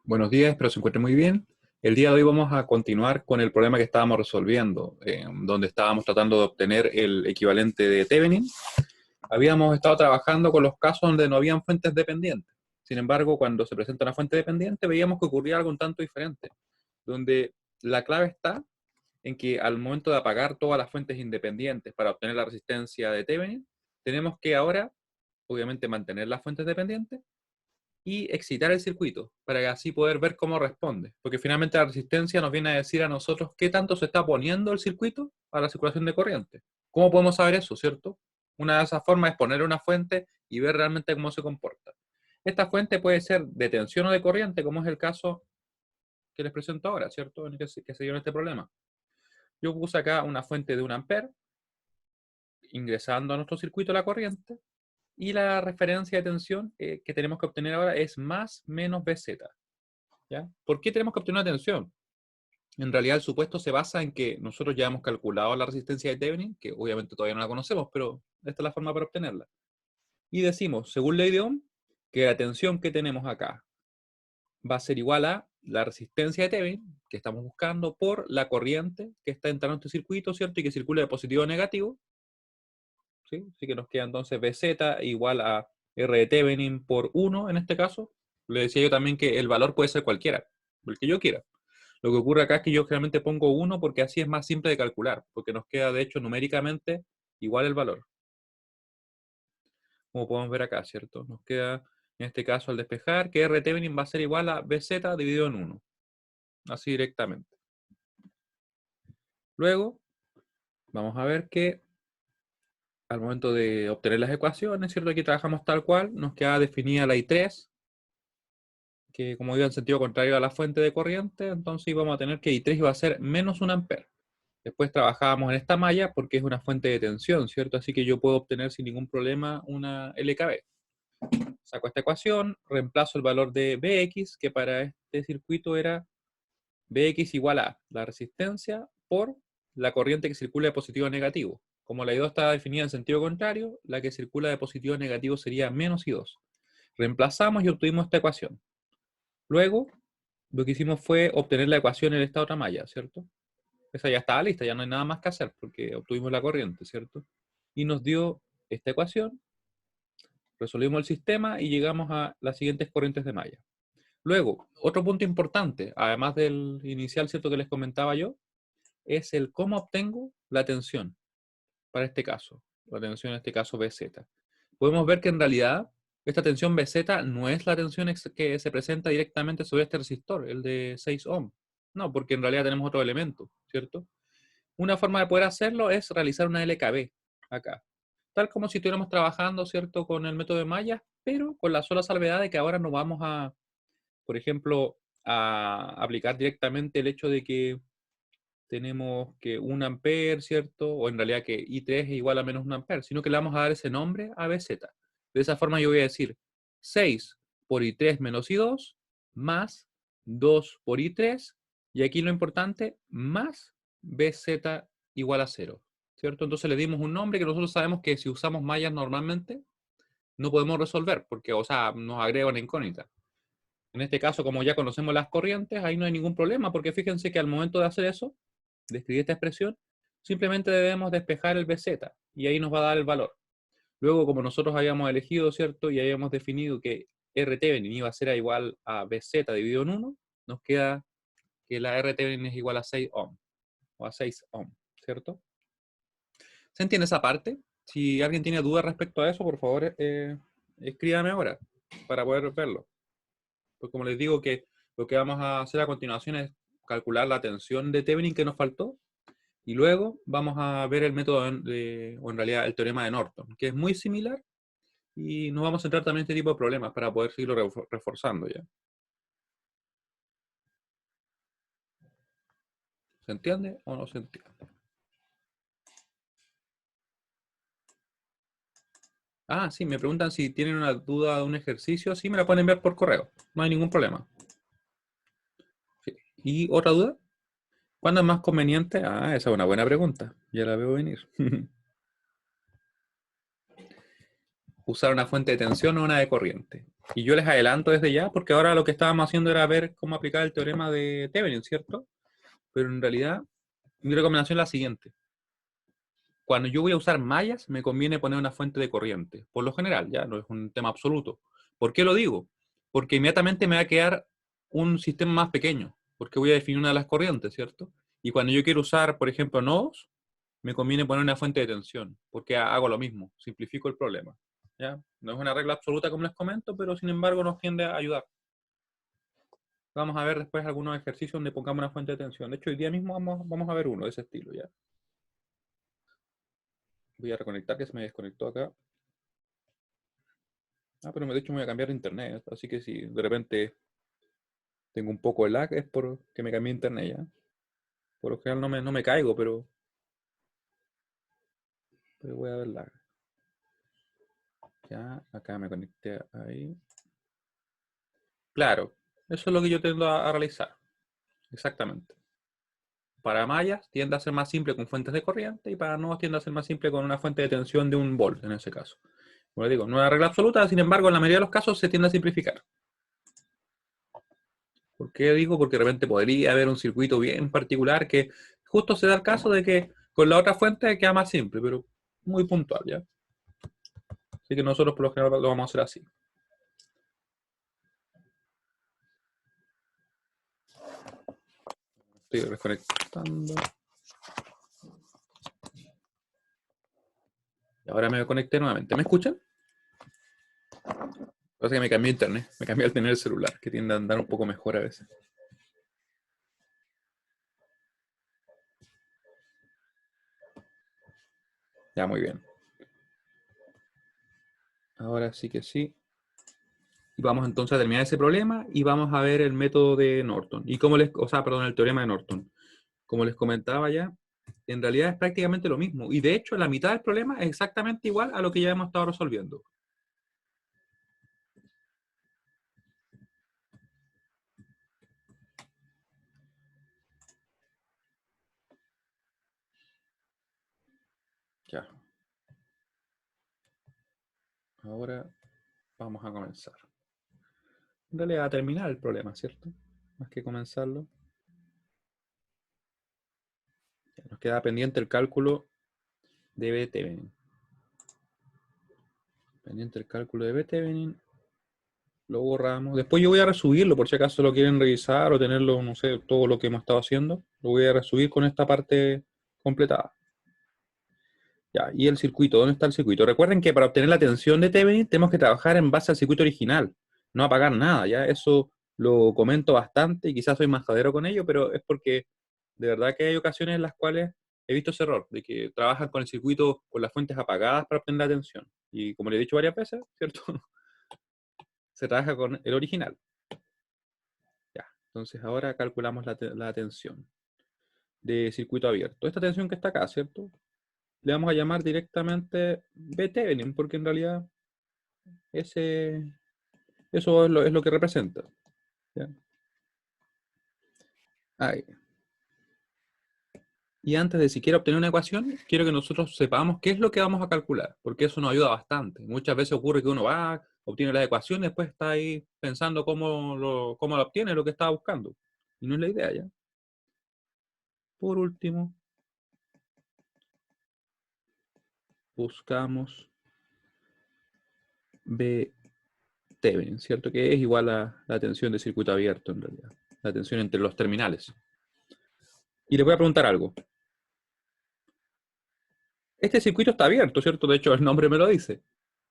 Buenos días, espero se encuentren muy bien. El día de hoy vamos a continuar con el problema que estábamos resolviendo, donde estábamos tratando de obtener el equivalente de Thevenin. Habíamos estado trabajando con los casos donde no habían fuentes dependientes. Sin embargo, cuando se presenta una fuente dependiente, veíamos que ocurría algo un tanto diferente, donde la clave está en que al momento de apagar todas las fuentes independientes para obtener la resistencia de Thevenin, tenemos que ahora, obviamente, mantener las fuentes dependientes y excitar el circuito para así poder ver cómo responde. Porque finalmente la resistencia nos viene a decir a nosotros qué tanto se está poniendo el circuito a la circulación de corriente. ¿Cómo podemos saber eso, cierto? Una de esas formas es poner una fuente y ver realmente cómo se comporta. Esta fuente puede ser de tensión o de corriente, como es el caso que les presento ahora, ¿cierto? En que se dio en este problema. Yo puse acá una fuente de 1 ampere, ingresando a nuestro circuito la corriente, y la referencia de tensión que tenemos que obtener ahora es más menos Bz. ¿Ya? ¿Por qué tenemos que obtener una tensión? En realidad el supuesto se basa en que nosotros ya hemos calculado la resistencia de Thevenin, que obviamente todavía no la conocemos, pero esta es la forma para obtenerla. Y decimos, según ley de Ohm, que la tensión que tenemos acá va a ser igual a la resistencia de Thevenin, que estamos buscando, por la corriente que está entrando en este circuito, ¿cierto? Y que circula de positivo a negativo. ¿Sí? Así que nos queda entonces Bz igual a R de Thevenin por 1 en este caso. Le decía yo también que el valor puede ser cualquiera, el que yo quiera. Lo que ocurre acá es que yo generalmente pongo 1 porque así es más simple de calcular, porque nos queda de hecho numéricamente igual el valor. Como podemos ver acá, ¿cierto? Nos queda en este caso al despejar que R Thevenin va a ser igual a Bz dividido en 1. Así directamente. Luego, vamos a ver que al momento de obtener las ecuaciones, ¿cierto? Aquí trabajamos tal cual, nos queda definida la I3, que como iba en sentido contrario a la fuente de corriente, entonces íbamos a tener que I3 iba a ser menos 1 ampere. Después trabajábamos en esta malla porque es una fuente de tensión, ¿cierto? Así que yo puedo obtener sin ningún problema una LKB. Saco esta ecuación, reemplazo el valor de Bx, que para este circuito era Bx igual a la resistencia por la corriente que circula de positivo a negativo. Como la I2 está definida en sentido contrario, la que circula de positivo a negativo sería menos I2. Reemplazamos y obtuvimos esta ecuación. Luego, lo que hicimos fue obtener la ecuación en esta otra malla, ¿cierto? Esa ya estaba lista, ya no hay nada más que hacer porque obtuvimos la corriente, ¿cierto? Y nos dio esta ecuación, resolvimos el sistema y llegamos a las siguientes corrientes de malla. Luego, otro punto importante, además del inicial, ¿cierto? Que les comentaba yo, es el cómo obtengo la tensión para este caso. La tensión en este caso Bz. Podemos ver que en realidad esta tensión Bz no es la tensión que se presenta directamente sobre este resistor, el de 6 ohm. No, porque en realidad tenemos otro elemento, ¿cierto? Una forma de poder hacerlo es realizar una LKB acá. Tal como si estuviéramos trabajando, ¿cierto?, con el método de mallas, pero con la sola salvedad de que ahora no vamos a, por ejemplo, a aplicar directamente el hecho de que tenemos que 1 ampere, ¿cierto? O en realidad que I3 es igual a menos 1 ampere, sino que le vamos a dar ese nombre a Bz. De esa forma yo voy a decir 6 por I3 menos I2 más 2 por I3, y aquí lo importante, más Bz igual a 0, ¿cierto? Entonces le dimos un nombre que nosotros sabemos que si usamos mallas normalmente no podemos resolver, porque, o sea, nos agrega una incógnita. En este caso, como ya conocemos las corrientes, ahí no hay ningún problema, porque fíjense que al momento de hacer eso, de escribir esta expresión, simplemente debemos despejar el Bz, y ahí nos va a dar el valor. Luego, como nosotros habíamos elegido, ¿cierto? Y habíamos definido que RT iba a ser igual a Bz dividido en 1, nos queda que la RT es igual a 6 ohm, o a 6 ohm, ¿cierto? ¿Se entiende esa parte? Si alguien tiene dudas respecto a eso, por favor, escríbame ahora, para poder verlo. Pues como les digo que lo que vamos a hacer a continuación es calcular la tensión de Thevenin que nos faltó, y luego vamos a ver el método o en realidad el teorema de Norton, que es muy similar, y nos vamos a centrar también en este tipo de problemas para poder seguirlo reforzando ya. ¿Se entiende o no se entiende? Ah, sí, me preguntan si tienen una duda de un ejercicio. Sí, me la pueden enviar por correo. No hay ningún problema. Sí. ¿Y otra duda? ¿Cuándo es más conveniente? Ah, esa es una buena pregunta. Ya la veo venir. usar una fuente de tensión o una de corriente. Y yo les adelanto desde ya, porque ahora lo que estábamos haciendo era ver cómo aplicar el teorema de Thevenin, ¿cierto? Pero en realidad, mi recomendación es la siguiente. Cuando yo voy a usar mallas, me conviene poner una fuente de corriente. Por lo general, ya no es un tema absoluto. ¿Por qué lo digo? Porque inmediatamente me va a quedar un sistema más pequeño, porque voy a definir una de las corrientes, ¿cierto? Y cuando yo quiero usar, por ejemplo, nodos, me conviene poner una fuente de tensión, porque hago lo mismo, simplifico el problema. ¿Ya? No es una regla absoluta como les comento, pero sin embargo nos tiende a ayudar. Vamos a ver después algunos ejercicios donde pongamos una fuente de tensión. De hecho, hoy día mismo vamos a ver uno de ese estilo, ¿ya? Voy a reconectar, que se me desconectó acá. Ah, pero de hecho me voy a cambiar de internet, así que si de repente tengo un poco de lag es porque me cambié de internet ya. Por lo general no me caigo, pero voy a ver lag. Ya, acá me conecté ahí. Claro, eso es lo que yo tiendo a realizar. Exactamente. Para mallas tiende a ser más simple con fuentes de corriente y para nodos tiende a ser más simple con una fuente de tensión de 1 volt en ese caso. Como les digo, no es una regla absoluta, sin embargo, en la mayoría de los casos se tiende a simplificar. ¿Por qué digo? Porque de repente podría haber un circuito bien particular que justo se da el caso de que con la otra fuente queda más simple, pero muy puntual, ¿ya? Así que nosotros por lo general lo vamos a hacer así. Estoy desconectando. Y ahora me conecté nuevamente. ¿Me escuchan? Pasa que me cambié internet, me cambié al tener el celular, que tiende a andar un poco mejor a veces. Ya, muy bien. Ahora sí que sí. Y vamos entonces a terminar ese problema y vamos a ver el método de Norton. Y cómo perdón, el teorema de Norton. Como les comentaba ya, en realidad es prácticamente lo mismo. Y de hecho, la mitad del problema es exactamente igual a lo que ya hemos estado resolviendo. Ya. Ahora vamos a comenzar. En realidad a terminar el problema, ¿cierto? Más que comenzarlo. Ya, nos queda pendiente el cálculo de B Thevenin. Pendiente el cálculo de B Thevenin. Lo borramos. Después yo voy a resubirlo, por si acaso lo quieren revisar o tenerlo, no sé, todo lo que hemos estado haciendo. Lo voy a resubir con esta parte completada. Ya, y el circuito, ¿dónde está el circuito? Recuerden que para obtener la tensión de Thevenin tenemos que trabajar en base al circuito original, no apagar nada, ¿ya? Eso lo comento bastante y quizás soy majadero con ello, pero es porque de verdad que hay ocasiones en las cuales he visto ese error, de que trabajan con el circuito con las fuentes apagadas para obtener la tensión. Y como le he dicho varias veces, ¿cierto? Se trabaja con el original. Ya, entonces ahora calculamos la tensión de circuito abierto. Esta tensión que está acá, ¿cierto? Le vamos a llamar directamente B Thevenin, porque en realidad eso es lo que representa. ¿Ya? Ahí. Y antes de siquiera obtener una ecuación, quiero que nosotros sepamos qué es lo que vamos a calcular, porque eso nos ayuda bastante. Muchas veces ocurre que uno va, obtiene la ecuación, y después está ahí pensando cómo lo obtiene, lo que estaba buscando. Y no es la idea, ¿ya? Por último, buscamos B Thevenin, ¿cierto? Que es igual a la tensión de circuito abierto, en realidad. La tensión entre los terminales. Y les voy a preguntar algo. Este circuito está abierto, ¿cierto? De hecho, el nombre me lo dice.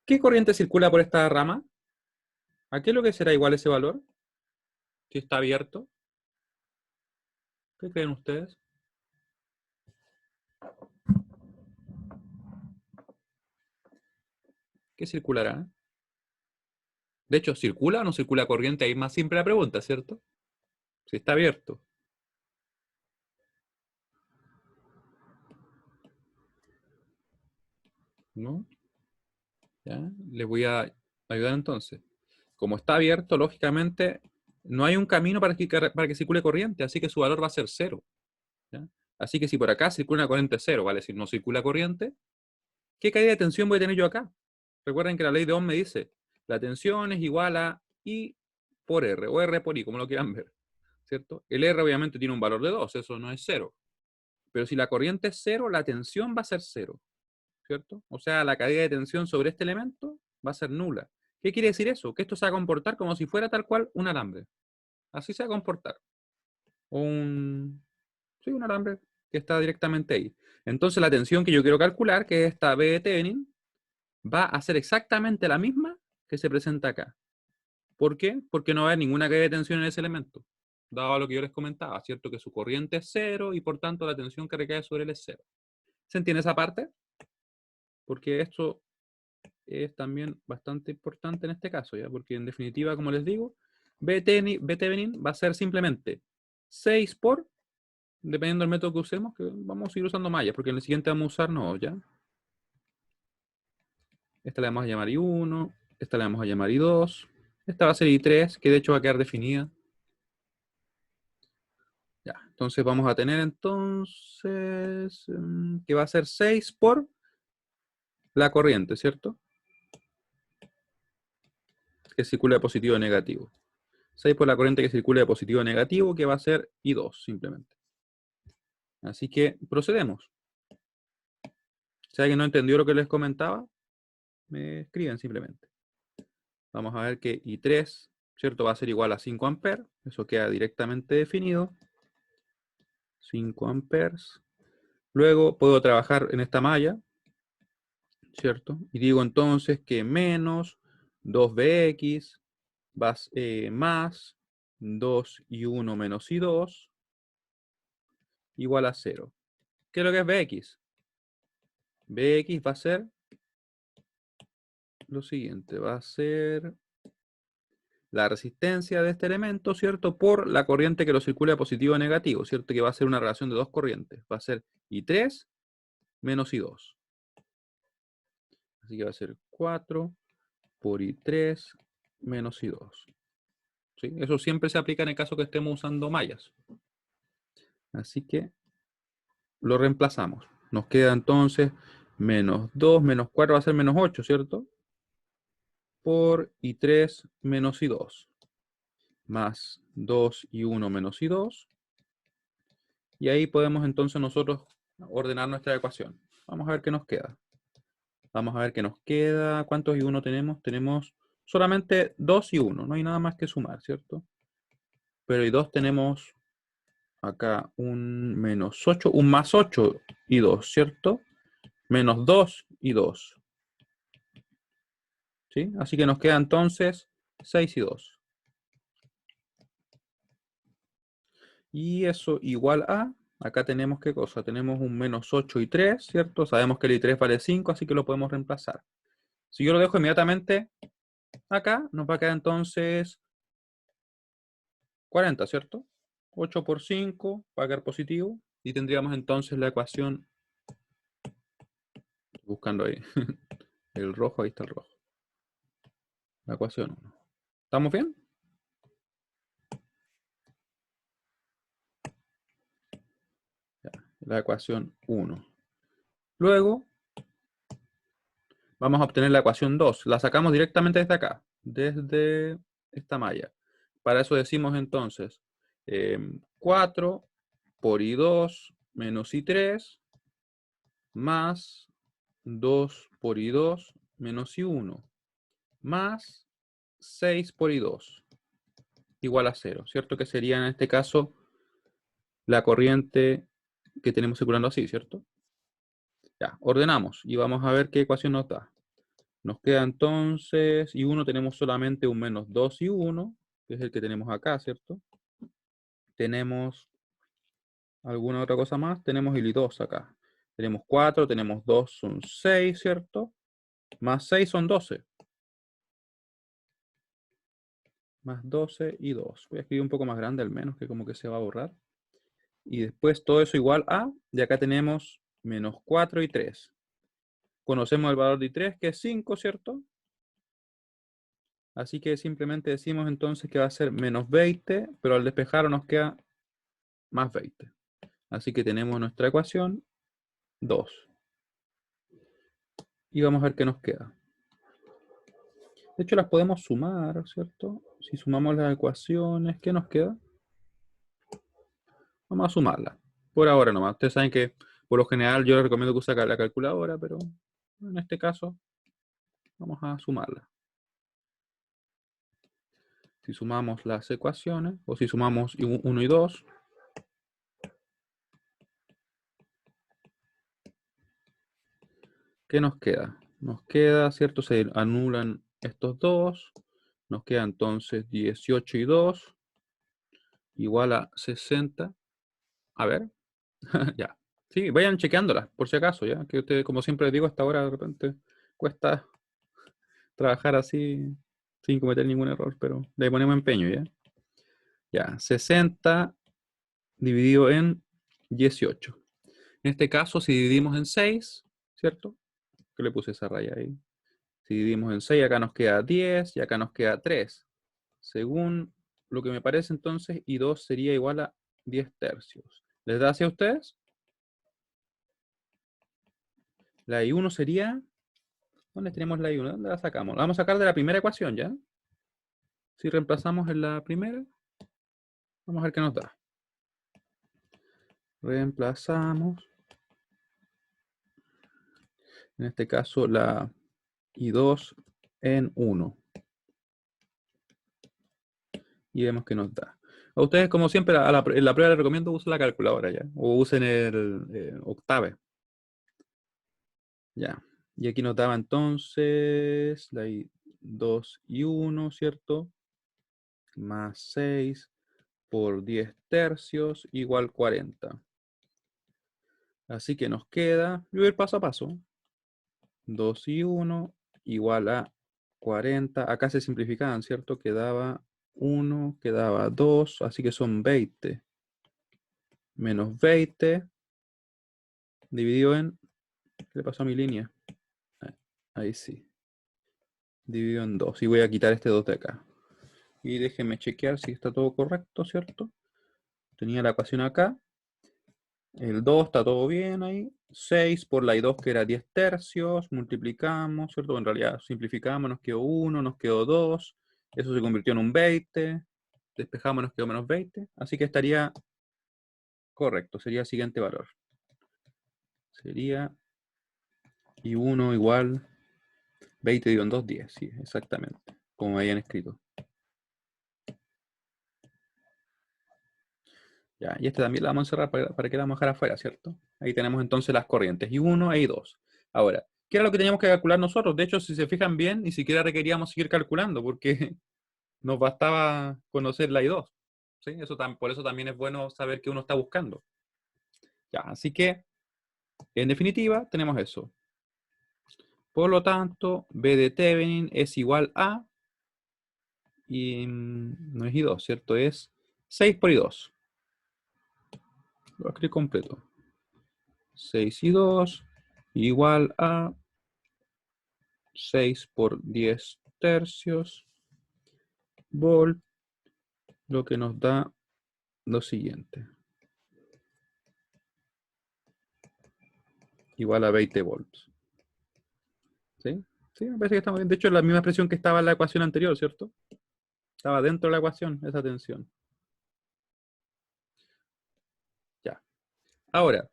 ¿Qué corriente circula por esta rama? ¿A qué es lo que será igual ese valor? Si está abierto. ¿Qué creen ustedes? ¿Qué circulará? De hecho, ¿circula o no circula corriente? Ahí es más simple la pregunta, ¿cierto? Si está abierto. ¿No? ¿Ya? Les voy a ayudar entonces. Como está abierto, lógicamente, no hay un camino para que circule corriente, así que su valor va a ser cero. ¿Ya? Así que si por acá circula una corriente cero, ¿vale? Si no circula corriente, ¿qué caída de tensión voy a tener yo acá? Recuerden que la ley de Ohm me dice, la tensión es igual a I por R, o R por I, como lo quieran ver, ¿cierto? El R obviamente tiene un valor de 2, eso no es 0. Pero si la corriente es 0, la tensión va a ser 0, ¿cierto? O sea, la caída de tensión sobre este elemento va a ser nula. ¿Qué quiere decir eso? Que esto se va a comportar como si fuera tal cual un alambre. Así se va a comportar. Sí, un alambre que está directamente ahí. Entonces la tensión que yo quiero calcular, que es esta B de Thevenin, va a ser exactamente la misma que se presenta acá. ¿Por qué? Porque no va a haber ninguna caída de tensión en ese elemento. Dado lo que yo les comentaba, ¿cierto? Que su corriente es 0 y por tanto la tensión que recae sobre él es 0. ¿Se entiende esa parte? Porque esto es también bastante importante en este caso, ¿ya? Porque en definitiva, como les digo, B Thevenin va a ser simplemente 6 por, dependiendo del método que usemos, que vamos a seguir usando mallas, porque en el siguiente vamos a usar no, ¿ya? Esta la vamos a llamar I1, esta la vamos a llamar I2, esta va a ser I3, que de hecho va a quedar definida. Ya, entonces vamos a tener entonces que va a ser 6 por la corriente, ¿cierto? Que circula de positivo a negativo. 6 por la corriente que circula de positivo a negativo, que va a ser I2 simplemente. Así que procedemos. Si alguien no entendió lo que les comentaba, me escriben simplemente. Vamos a ver que I3, ¿cierto? Va a ser igual a 5 amperes. Eso queda directamente definido. 5 amperes. Luego puedo trabajar en esta malla, ¿cierto? Y digo entonces que menos 2Bx más 2 y 1 menos I2 igual a 0. ¿Qué es lo que es Bx? Bx va a ser lo siguiente, va a ser la resistencia de este elemento, ¿cierto? Por la corriente que lo circula de positivo a negativo, ¿cierto? Que va a ser una relación de dos corrientes. Va a ser I3 menos I2. Así que va a ser 4 por I3 menos I2. ¿Sí? Eso siempre se aplica en el caso que estemos usando mallas. Así que lo reemplazamos. Nos queda entonces menos 2 menos 4 va a ser menos 8, ¿cierto? Por I3 menos I2. Más 2 y 1 menos I2. Y ahí podemos entonces nosotros ordenar nuestra ecuación. Vamos a ver qué nos queda. Vamos a ver qué nos queda. ¿Cuántos y 1 tenemos? Tenemos solamente 2 y 1. No hay nada más que sumar, ¿cierto? Pero y 2 tenemos acá un menos 8, un más 8 y 2, ¿cierto? Menos 2 y 2. ¿Sí? Así que nos queda entonces 6 y 2. Y eso igual a, acá tenemos ¿qué cosa? Tenemos un menos 8 y 3, ¿cierto? Sabemos que el I3 vale 5, así que lo podemos reemplazar. Si yo lo dejo inmediatamente acá, nos va a quedar entonces 40, ¿cierto? 8 por 5 va a quedar positivo. Y tendríamos entonces la ecuación, buscando ahí, el rojo, ahí está el rojo. La ecuación 1. ¿Estamos bien? Ya, la ecuación 1. Luego, vamos a obtener la ecuación 2. La sacamos directamente desde acá, desde esta malla. Para eso decimos entonces 4 por I2 menos I3 más 2 por I2 menos I1 más 6 por I2 igual a 0, ¿cierto? Que sería en este caso la corriente que tenemos circulando así, ¿cierto? Ya, ordenamos y vamos a ver qué ecuación nos da. Nos queda entonces, I1 tenemos solamente un menos 2 y 1, que es el que tenemos acá, ¿cierto? Tenemos alguna otra cosa más, tenemos el I2 acá. Tenemos 4, tenemos 2, son 6, ¿cierto? Más 6 son 12. Más 12 y 2. Voy a escribir un poco más grande al menos, que como que se va a borrar. Y después todo eso igual a, y acá tenemos menos 4 y 3. Conocemos el valor de I3, que es 5, ¿cierto? Así que simplemente decimos entonces que va a ser menos 20, pero al despejar nos queda más 20. Así que tenemos nuestra ecuación 2. Y vamos a ver qué nos queda. De hecho, las podemos sumar, ¿cierto? Si sumamos las ecuaciones, ¿qué nos queda? Vamos a sumarlas. Por ahora nomás. Ustedes saben que por lo general yo les recomiendo que usen la calculadora, pero en este caso vamos a sumarlas. Si sumamos las ecuaciones, o si sumamos 1 y 2, ¿qué nos queda? Nos queda, ¿cierto? Se anulan estos dos. Nos queda entonces 18 y 2 igual a 60. A ver, ya. Sí, vayan chequeándolas, por si acaso, ya. Que ustedes, como siempre les digo, hasta ahora de repente cuesta trabajar así sin cometer ningún error, pero le ponemos empeño, ¿ya? Ya, 60 dividido en 18. En este caso, si dividimos en 6, ¿cierto? Que le puse esa raya ahí. Si dividimos en 6, acá nos queda 10 y acá nos queda 3. Según lo que me parece entonces, y 2 sería igual a 10 tercios. ¿Les da hacia ustedes? La I1 sería... ¿Dónde tenemos la I1? ¿Dónde la sacamos? La vamos a sacar de la primera ecuación, ¿ya? Si reemplazamos en la primera, vamos a ver qué nos da. Reemplazamos. En este caso, la I2 en 1. Y vemos qué nos da. A ustedes, como siempre, en la prueba les recomiendo usen la calculadora, ¿ya? O usen el Octave. Ya. Y aquí nos daba entonces la I2 y 1, ¿cierto? Más 6 por 10 tercios igual 40. Así que nos queda, voy a ir paso a paso. 2 y 1 igual a 40. Acá se simplificaban, ¿cierto? Quedaba 1, quedaba 2, así que son 20. Menos 20 dividido en... ¿Qué le pasó a mi línea? Ahí sí. Dividido en 2. Y voy a quitar este 2 de acá. Y déjenme chequear si está todo correcto, ¿cierto? Tenía la ecuación acá. El 2 está todo bien ahí. 6 por la I2 que era 10 tercios. Multiplicamos, ¿cierto? En realidad simplificamos, nos quedó 1, nos quedó 2. Eso se convirtió en un 20. Despejamos, nos quedó menos 20. Así que estaría correcto. Sería el siguiente valor. Sería I1 igual 20 dividido en 2, 10. Sí, exactamente. Como me habían escrito. Ya, y este también la vamos a encerrar para que la vamos a dejar afuera, ¿cierto? Ahí tenemos entonces las corrientes, I1 e I2. Ahora, ¿qué era lo que teníamos que calcular nosotros? De hecho, si se fijan bien, ni siquiera requeríamos seguir calculando, porque nos bastaba conocer la I2. ¿Sí? Por eso también es bueno saber qué uno está buscando. Ya, así que, en definitiva, tenemos eso. Por lo tanto, B de Thevenin es igual a, y no es I2, ¿cierto? Es 6 por I2. Lo escribí completo. 6 y 2 igual a 6 por 10 tercios volt, lo que nos da lo siguiente. Igual a 20 volts. ¿Sí? Sí, me parece que estamos bien. De hecho, es la misma expresión que estaba en la ecuación anterior, ¿cierto? Estaba dentro de la ecuación esa tensión. Ya. Ahora,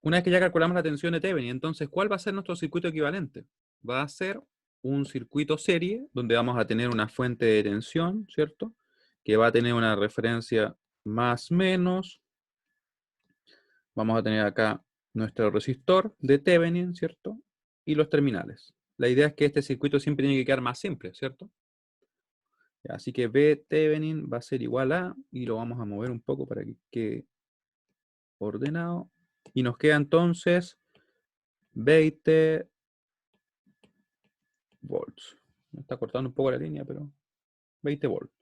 una vez que ya calculamos la tensión de Thevenin, entonces, ¿cuál va a ser nuestro circuito equivalente? Va a ser un circuito serie donde vamos a tener una fuente de tensión, ¿cierto? Que va a tener una referencia más menos. Vamos a tener acá nuestro resistor de Thevenin, ¿cierto? Y los terminales. La idea es que este circuito siempre tiene que quedar más simple, ¿cierto? Así que B Thevenin va a ser igual a, y lo vamos a mover un poco para que quede ordenado. Y nos queda entonces 20 volts. Me está cortando un poco la línea, pero 20 volts.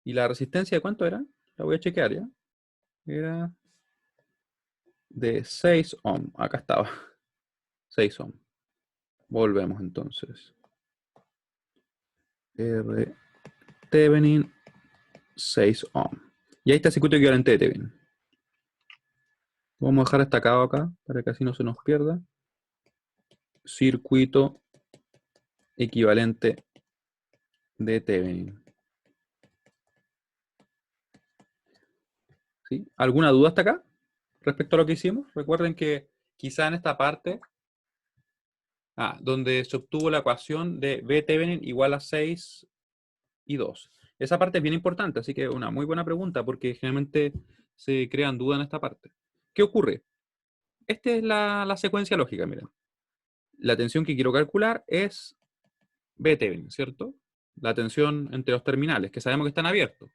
¿Y la resistencia de cuánto era? La voy a chequear, ¿ya? Era de 6 ohm. Acá estaba. 6 ohm. Volvemos entonces. R Thevenin 6 ohm. Y ahí está el circuito equivalente de Thevenin. Vamos a dejar destacado acá para que así no se nos pierda. Circuito equivalente de Thevenin. ¿Sí? ¿Alguna duda hasta acá respecto a lo que hicimos? Recuerden que quizá en esta parte, donde se obtuvo la ecuación de B Thevenin igual a 6 y 2. Esa parte es bien importante, así que una muy buena pregunta porque generalmente se crean dudas en esta parte. ¿Qué ocurre? Esta es la secuencia lógica, miren. La tensión que quiero calcular es B Thevenin, ¿cierto? La tensión entre los terminales, que sabemos que están abiertos.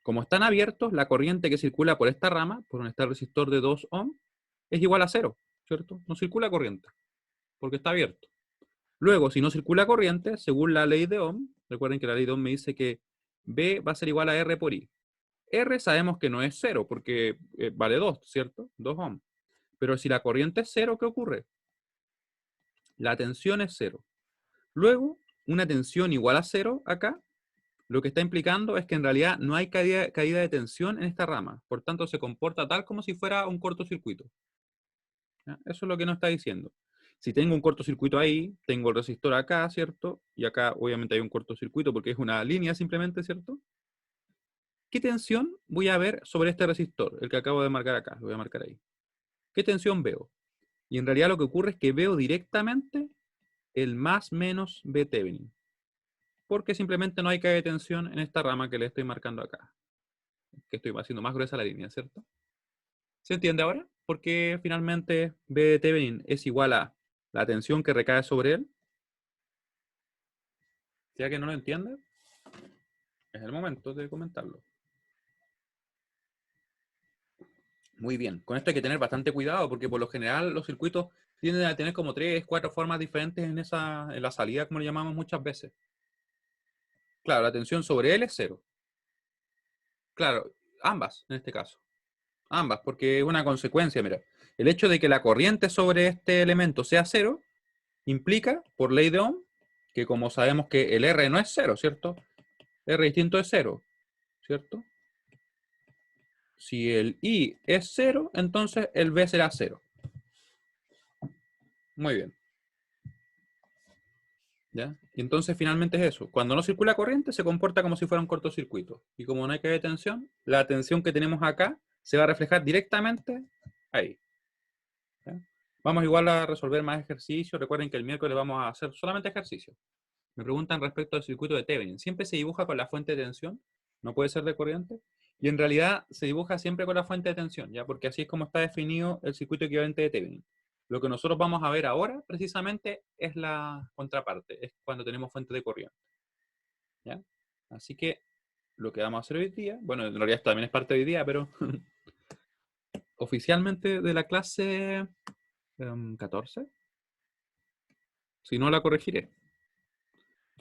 Como están abiertos, la corriente que circula por esta rama, por donde está el resistor de 2 ohm, es igual a 0, ¿cierto? No circula corriente, porque está abierto. Luego, si no circula corriente, según la ley de Ohm, recuerden que la ley de Ohm me dice que B va a ser igual a R por I. R sabemos que no es 0, porque vale 2, ¿cierto? 2 ohm. Pero si la corriente es 0, ¿qué ocurre? La tensión es 0. Luego, una tensión igual a 0 acá, lo que está implicando es que en realidad no hay caída de tensión en esta rama. Por tanto, se comporta tal como si fuera un cortocircuito. ¿Ya? Eso es lo que nos está diciendo. Si tengo un cortocircuito ahí, tengo el resistor acá, ¿cierto? Y acá obviamente hay un cortocircuito porque es una línea simplemente, ¿cierto? ¿Qué tensión voy a ver sobre este resistor? El que acabo de marcar acá, lo voy a marcar ahí. ¿Qué tensión veo? Y en realidad lo que ocurre es que veo directamente el más menos B Thevenin. Porque simplemente no hay caída de tensión en esta rama que le estoy marcando acá. Que estoy haciendo más gruesa la línea, ¿cierto? ¿Se entiende ahora? Porque finalmente B de Thevenin es igual a la tensión que recae sobre él. Ya que no lo entiende, es el momento de comentarlo. Muy bien. Con esto hay que tener bastante cuidado porque por lo general los circuitos tienden a tener como 3, 4 formas diferentes en la salida, como le llamamos muchas veces. Claro, la tensión sobre él es 0. Claro, ambas en este caso. Ambas, porque es una consecuencia, mira. El hecho de que la corriente sobre este elemento sea 0 implica, por ley de Ohm, que como sabemos que el R no es 0, ¿cierto? R distinto es 0, ¿cierto? Si el I es 0, entonces el B será 0. Muy bien. ¿Ya? Y entonces finalmente es eso. Cuando no circula corriente se comporta como si fuera un cortocircuito. Y como no hay caída de tensión, la tensión que tenemos acá se va a reflejar directamente ahí. ¿Ya? Vamos igual a resolver más ejercicios. Recuerden que el miércoles vamos a hacer solamente ejercicios. Me preguntan respecto al circuito de Thevenin. ¿Siempre se dibuja con la fuente de tensión? ¿No puede ser de corriente? Y en realidad se dibuja siempre con la fuente de tensión, ¿ya? Porque así es como está definido el circuito equivalente de Thevenin. Lo que nosotros vamos a ver ahora, precisamente, es la contraparte, es cuando tenemos fuente de corriente. ¿Ya? Así que lo que vamos a hacer hoy día, bueno, en realidad también es parte de hoy día, pero oficialmente de la clase 14, si no la corregiré.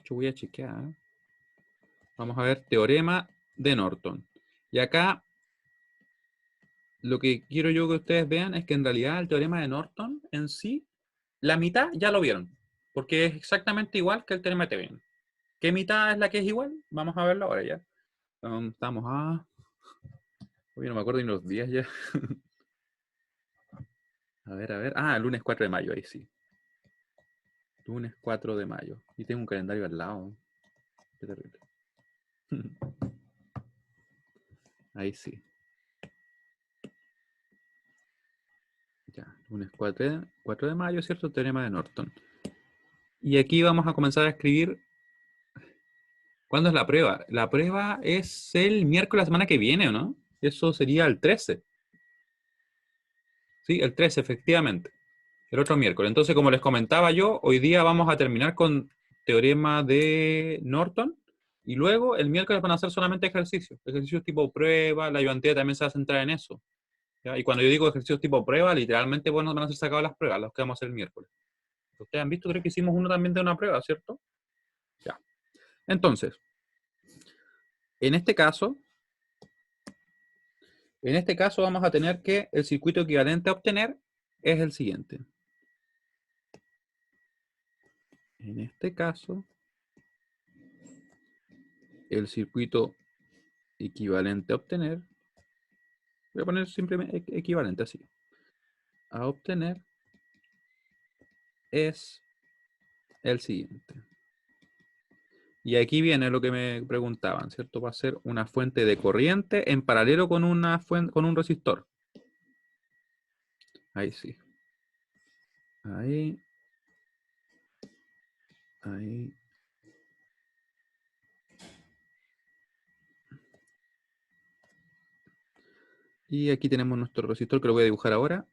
Yo voy a chequear. Vamos a ver teorema de Norton. Y acá lo que quiero yo que ustedes vean es que en realidad el teorema de Norton en sí, la mitad ya lo vieron, porque es exactamente igual que el teorema de Thevenin. ¿Qué mitad es la que es igual? Vamos a verlo ahora ya. Estamos a... Uy, no me acuerdo ni los días ya. A ver, a ver. Ah, lunes 4 de mayo, ahí sí. Lunes 4 de mayo. Y tengo un calendario al lado. Qué terrible. Ahí sí. Ya, lunes 4 de mayo, ¿cierto? Teorema de Norton. Y aquí vamos a comenzar a escribir. ¿Cuándo es la prueba? La prueba es el miércoles la semana que viene, ¿o no? Eso sería el 13. Sí, el 13, efectivamente. El otro miércoles. Entonces, como les comentaba yo, hoy día vamos a terminar con teorema de Norton y luego el miércoles van a hacer solamente ejercicios. Ejercicios tipo prueba, la ayudantía también se va a centrar en eso. ¿Ya? Y cuando yo digo ejercicios tipo prueba, literalmente bueno, van a ser sacados las pruebas, los que vamos a hacer el miércoles. Ustedes han visto, creo que hicimos uno también de una prueba, ¿cierto? Ya. Entonces, en este caso, vamos a tener que el circuito equivalente a obtener es el siguiente. En este caso, el circuito equivalente a obtener, voy a poner simplemente equivalente así, a obtener es el siguiente. Y aquí viene lo que me preguntaban, ¿cierto? Va a ser una fuente de corriente en paralelo con una fuente, con un resistor. Ahí sí. Ahí. Ahí. Y aquí tenemos nuestro resistor que lo voy a dibujar ahora.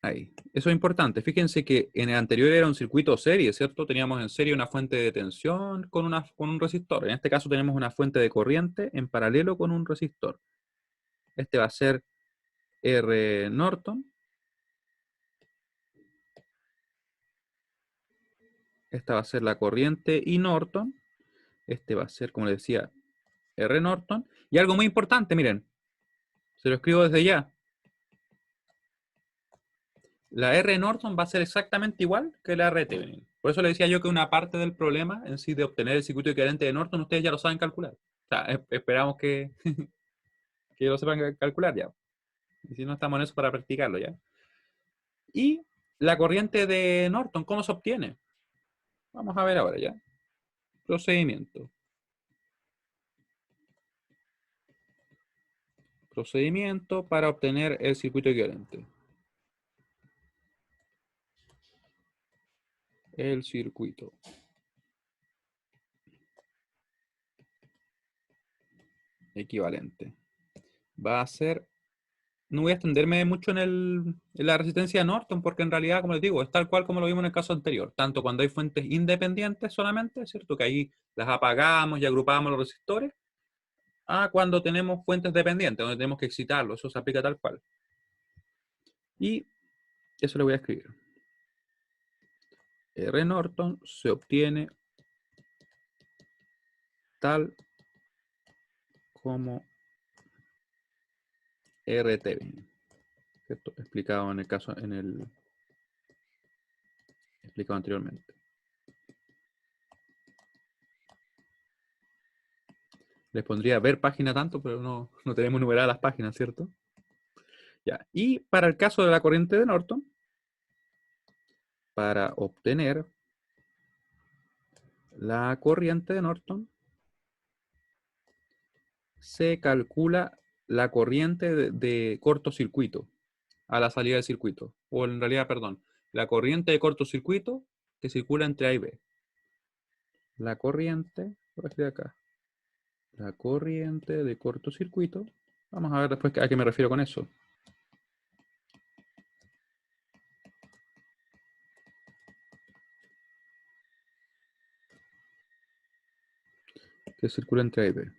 Ahí. Eso es importante. Fíjense que en el anterior era un circuito serie, ¿cierto? Teníamos en serie una fuente de tensión con un resistor. En este caso tenemos una fuente de corriente en paralelo con un resistor. Este va a ser R Norton. Esta va a ser la corriente I Norton. Este va a ser, como les decía, R Norton. Y algo muy importante, miren, se lo escribo desde ya. La R Norton va a ser exactamente igual que la R Thevenin. Por eso le decía yo que una parte del problema en sí de obtener el circuito equivalente de Norton, ustedes ya lo saben calcular. O sea, esperamos que, que lo sepan calcular ya. Y si no, estamos en eso para practicarlo ya. Y la corriente de Norton, ¿cómo se obtiene? Vamos a ver ahora ya. Procedimiento. Procedimiento para obtener el circuito equivalente. El circuito equivalente. Va a ser, no voy a extenderme mucho en la resistencia de Norton, porque en realidad, como les digo, es tal cual como lo vimos en el caso anterior. Tanto cuando hay fuentes independientes solamente, ¿cierto? Que ahí las apagamos y agrupamos los resistores, a cuando tenemos fuentes dependientes, donde tenemos que excitarlo. Eso se aplica tal cual. Y eso le voy a escribir. R Norton se obtiene tal como R Thevenin. Esto explicado en el caso, explicado anteriormente. Les pondría ver página tanto, pero no tenemos numeradas las páginas, ¿cierto? Ya. Y para el caso de la corriente de Norton, para obtener la corriente de Norton, se calcula la corriente de cortocircuito a la salida del circuito. O en realidad, perdón, la corriente de cortocircuito que circula entre A y B. La corriente, por aquí de acá, la corriente de cortocircuito. Vamos a ver después a qué me refiero con eso. Que circula entre A y B.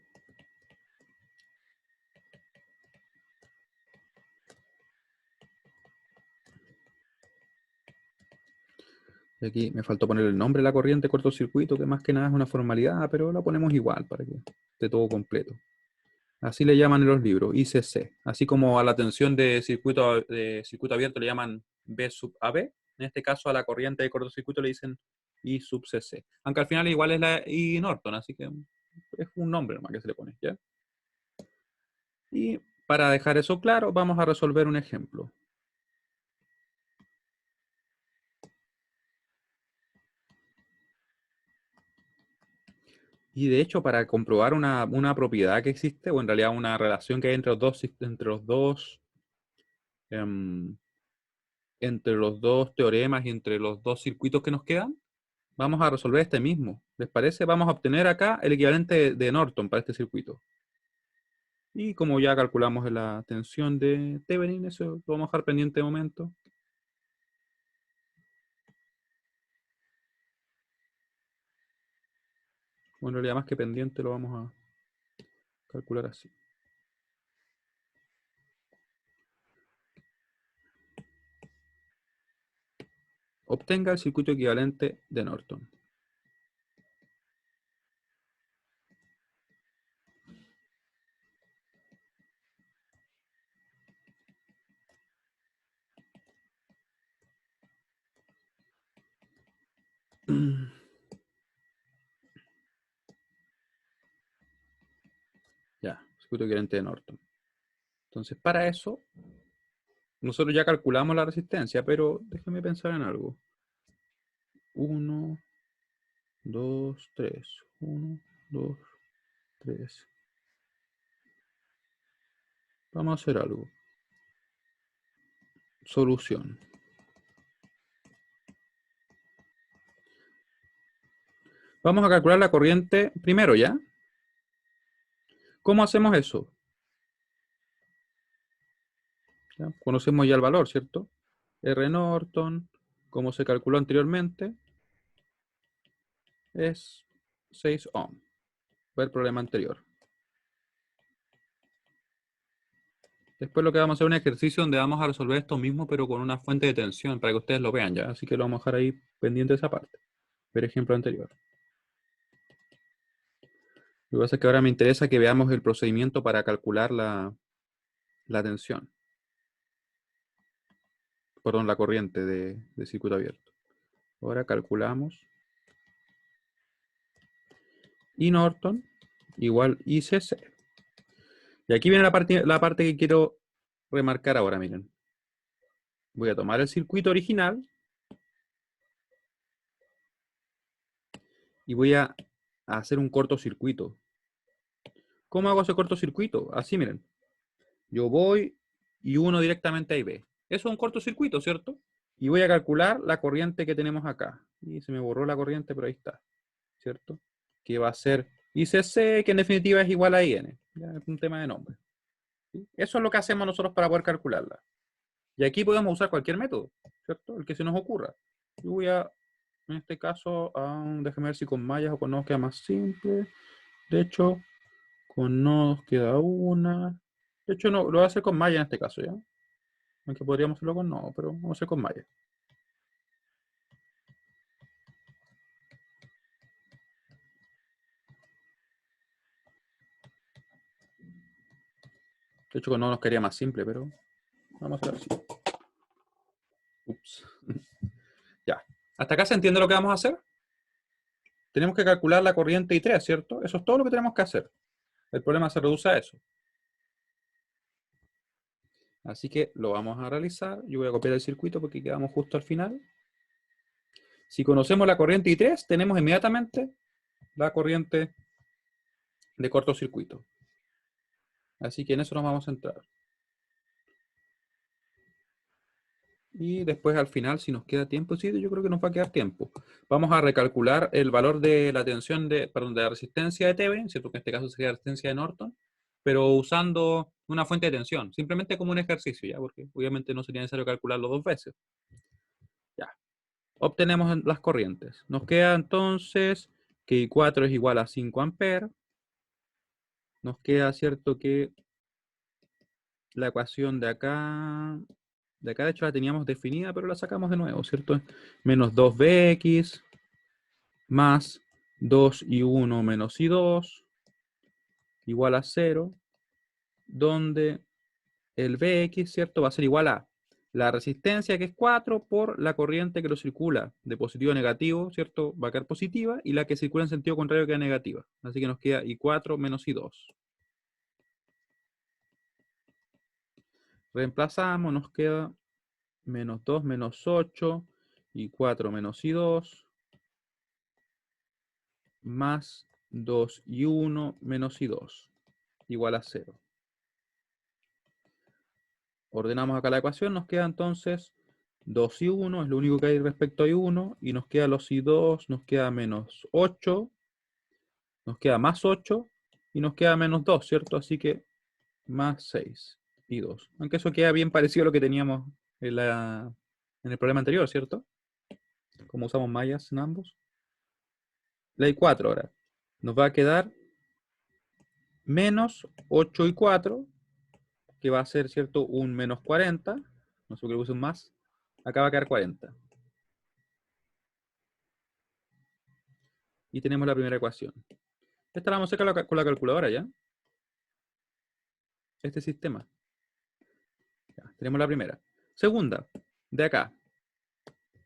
Y aquí me faltó poner el nombre de la corriente de cortocircuito, que más que nada es una formalidad, pero la ponemos igual para que esté todo completo. Así le llaman en los libros, ICC. Así como a la tensión de circuito abierto le llaman B sub AB, en este caso a la corriente de cortocircuito le dicen I sub CC. Aunque al final igual es la I Norton, así que es un nombre nomás que se le pone, ¿ya? Y para dejar eso claro, vamos a resolver un ejemplo. Y de hecho, para comprobar una propiedad que existe, o en realidad una relación que hay em, entre los dos teoremas y entre los dos circuitos que nos quedan, vamos a resolver este mismo. ¿Les parece? Vamos a obtener acá el equivalente de Norton para este circuito. Y como ya calculamos la tensión de Thevenin, eso lo vamos a dejar pendiente de momento. Bueno, en realidad más que pendiente lo vamos a calcular así. Obtenga el circuito equivalente de Norton. Ya, circuito equivalente de Norton. Entonces, para eso, nosotros ya calculamos la resistencia, pero déjenme pensar en algo. 1, 2, 3. 1, 2, 3. Vamos a hacer algo. Solución. Vamos a calcular la corriente primero, ¿ya? ¿Cómo hacemos eso? ¿Ya? Conocemos ya el valor, ¿cierto? R Norton, como se calculó anteriormente, es 6 ohm. Fue el problema anterior. Después lo que vamos a hacer es un ejercicio donde vamos a resolver esto mismo, pero con una fuente de tensión, para que ustedes lo vean ya. Así que lo vamos a dejar ahí pendiente de esa parte. Ver ejemplo anterior. Lo que pasa es que ahora me interesa que veamos el procedimiento para calcular la tensión. Perdón, la corriente de circuito abierto. Ahora calculamos I Norton igual ICC. Y aquí viene la parte que quiero remarcar ahora, miren. Voy a tomar el circuito original y voy a hacer un cortocircuito. ¿Cómo hago ese cortocircuito? Así, miren. Yo voy y uno directamente a IB. Eso es un cortocircuito, ¿cierto? Y voy a calcular la corriente que tenemos acá. Y se me borró la corriente, pero ahí está, ¿cierto? Que va a ser ICC, que en definitiva es igual a IN. Ya es un tema de nombre. ¿Sí? Eso es lo que hacemos nosotros para poder calcularla. Y aquí podemos usar cualquier método, ¿cierto? El que se nos ocurra. Yo voy a, en este caso, déjame ver si con mallas o con nodos queda más simple. De hecho, con nodos queda una. De hecho, no, lo voy a hacer con malla en este caso, ¿ya? Aunque podríamos hacerlo con nodos, pero vamos a hacer con malla. De hecho, con nodos nos quedaría más simple, pero vamos a hacer así. Ups. Ya. ¿Hasta acá se entiende lo que vamos a hacer? Tenemos que calcular la corriente I3, ¿cierto? Eso es todo lo que tenemos que hacer. El problema se reduce a eso. Así que lo vamos a realizar. Yo voy a copiar el circuito porque quedamos justo al final. Si conocemos la corriente I3, tenemos inmediatamente la corriente de cortocircuito. Así que en eso nos vamos a centrar. Y después al final, si nos queda tiempo, sí, yo creo que nos va a quedar tiempo. Vamos a recalcular el valor de la tensión de la resistencia de Thevenin, ¿cierto? Que en este caso sería la resistencia de Norton, pero usando una fuente de tensión, simplemente como un ejercicio, ¿ya? Porque obviamente no sería necesario calcularlo dos veces. Ya. Obtenemos las corrientes. Nos queda entonces que I4 es igual a 5 amperes. Nos queda, ¿cierto? Que la ecuación de acá de hecho la teníamos definida, pero la sacamos de nuevo, ¿cierto? Menos 2Bx más 2I1 menos I2 igual a 0, donde el Bx, ¿cierto? Va a ser igual a la resistencia, que es 4, por la corriente que lo circula de positivo a negativo, ¿cierto? Va a quedar positiva, y la que circula en sentido contrario queda negativa. Así que nos queda I4 menos I2. Reemplazamos, nos queda menos 2 menos 8, I4 menos I2, más 2I1 menos I2, igual a 0. Ordenamos acá la ecuación, nos queda entonces 2I1, es lo único que hay respecto a I1, y nos queda los I2, nos queda menos 8, nos queda más 8, y nos queda menos 2, ¿cierto? Así que más 6 I2. Aunque eso queda bien parecido a lo que teníamos en el problema anterior, ¿cierto? Como usamos mallas en ambos. La I4 ahora. Nos va a quedar menos 8 y 4, que va a ser, ¿cierto? Un menos 40. No sé por qué le puse un más. Acá va a quedar 40. Y tenemos la primera ecuación. Esta la vamos a hacer con la calculadora, ¿ya? Este sistema. Ya, tenemos la primera. Segunda, de acá.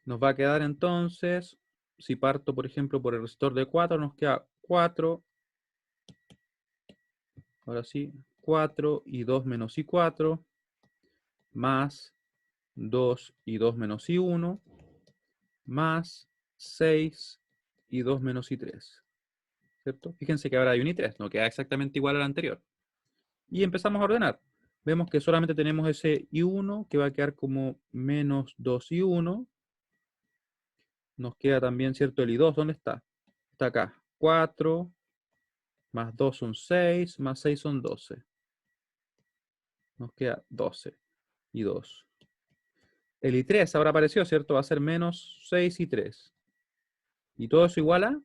Nos va a quedar entonces, si parto, por ejemplo, por el resistor de 4, nos queda 4. Ahora sí, 4 y 2 menos I4, más 2 y 2 menos I1, más 6 y 2 menos I3. ¿cierto? Fíjense que ahora hay un y3, no queda exactamente igual al anterior. Y empezamos a ordenar. Vemos que solamente tenemos ese y1 que va a quedar como menos 2 y 1. Nos queda también, ¿cierto? El y2, ¿dónde está? Está acá. 4 más 2 son 6, más 6 son 12. Nos queda 12 y 2. El y3 ahora apareció, ¿cierto? Va a ser menos 6 y 3. Y todo eso igual a,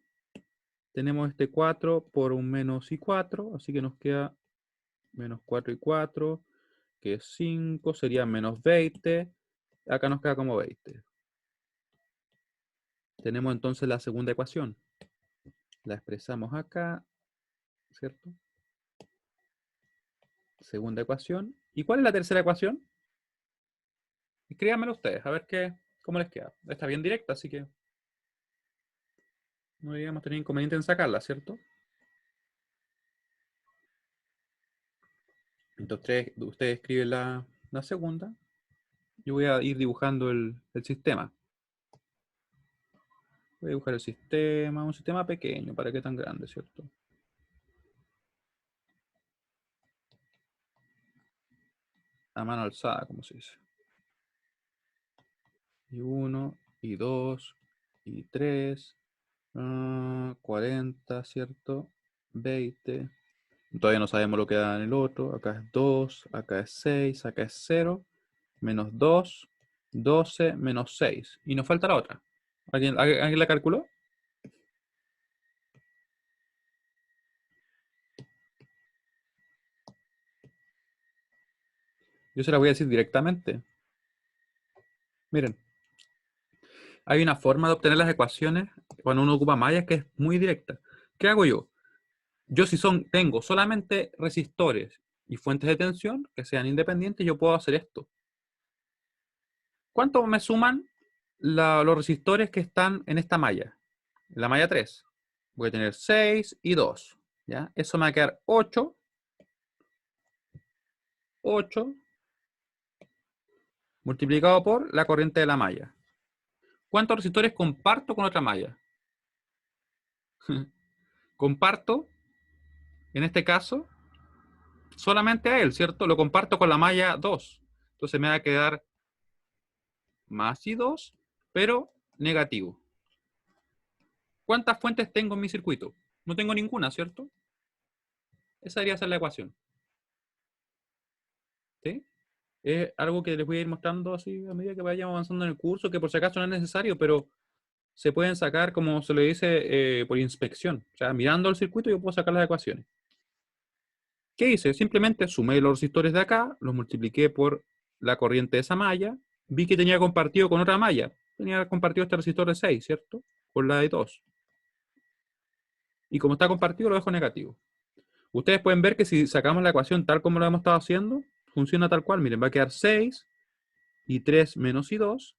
tenemos este 4 por un menos y 4, así que nos queda menos 4 y 4, que es 5, sería menos 20. Acá nos queda como 20. Tenemos entonces la segunda ecuación. La expresamos acá, ¿cierto? Segunda ecuación. ¿Y cuál es la tercera ecuación? Escríbanmelo ustedes, a ver cómo les queda. Está bien directa, así que no deberíamos tener inconveniente en sacarla, ¿cierto? Entonces ustedes escriben la segunda. Yo voy a ir dibujando el sistema. Voy a dibujar el sistema, un sistema pequeño, ¿para qué tan grande, cierto? A mano alzada, como se dice. Y 1, y 2, y 3, 40, ¿cierto? 20. Todavía no sabemos lo que da en el otro. Acá es 2, acá es 6, acá es 0. Menos 2, 12, menos 6. Y nos falta la otra. ¿Alguien la calculó? Yo se la voy a decir directamente. Miren, hay una forma de obtener las ecuaciones cuando uno ocupa mallas que es muy directa. ¿Qué hago yo? Yo si tengo solamente resistores y fuentes de tensión que sean independientes, yo puedo hacer esto. ¿Cuánto me suman los resistores que están en esta malla? En la malla 3. Voy a tener 6 y 2. ¿Ya? Eso me va a quedar 8. 8 multiplicado por la corriente de la malla. ¿Cuántos resistores comparto con otra malla? Comparto, en este caso, solamente a él, ¿cierto? Lo comparto con la malla 2. Entonces me va a quedar más y 2, pero negativo. ¿Cuántas fuentes tengo en mi circuito? No tengo ninguna, ¿cierto? Esa debería ser la ecuación. ¿Sí? Es algo que les voy a ir mostrando así a medida que vayamos avanzando en el curso, que por si acaso no es necesario, pero se pueden sacar, como se le dice, por inspección. O sea, mirando el circuito yo puedo sacar las ecuaciones. ¿Qué hice? Simplemente sumé los resistores de acá, los multipliqué por la corriente de esa malla, vi que tenía compartido con otra malla. Tenía compartido este resistor de 6, ¿cierto? Con la de 2. Y como está compartido, lo dejo negativo. Ustedes pueden ver que si sacamos la ecuación tal como lo hemos estado haciendo, funciona tal cual. Miren, va a quedar 6 y 3 menos y 2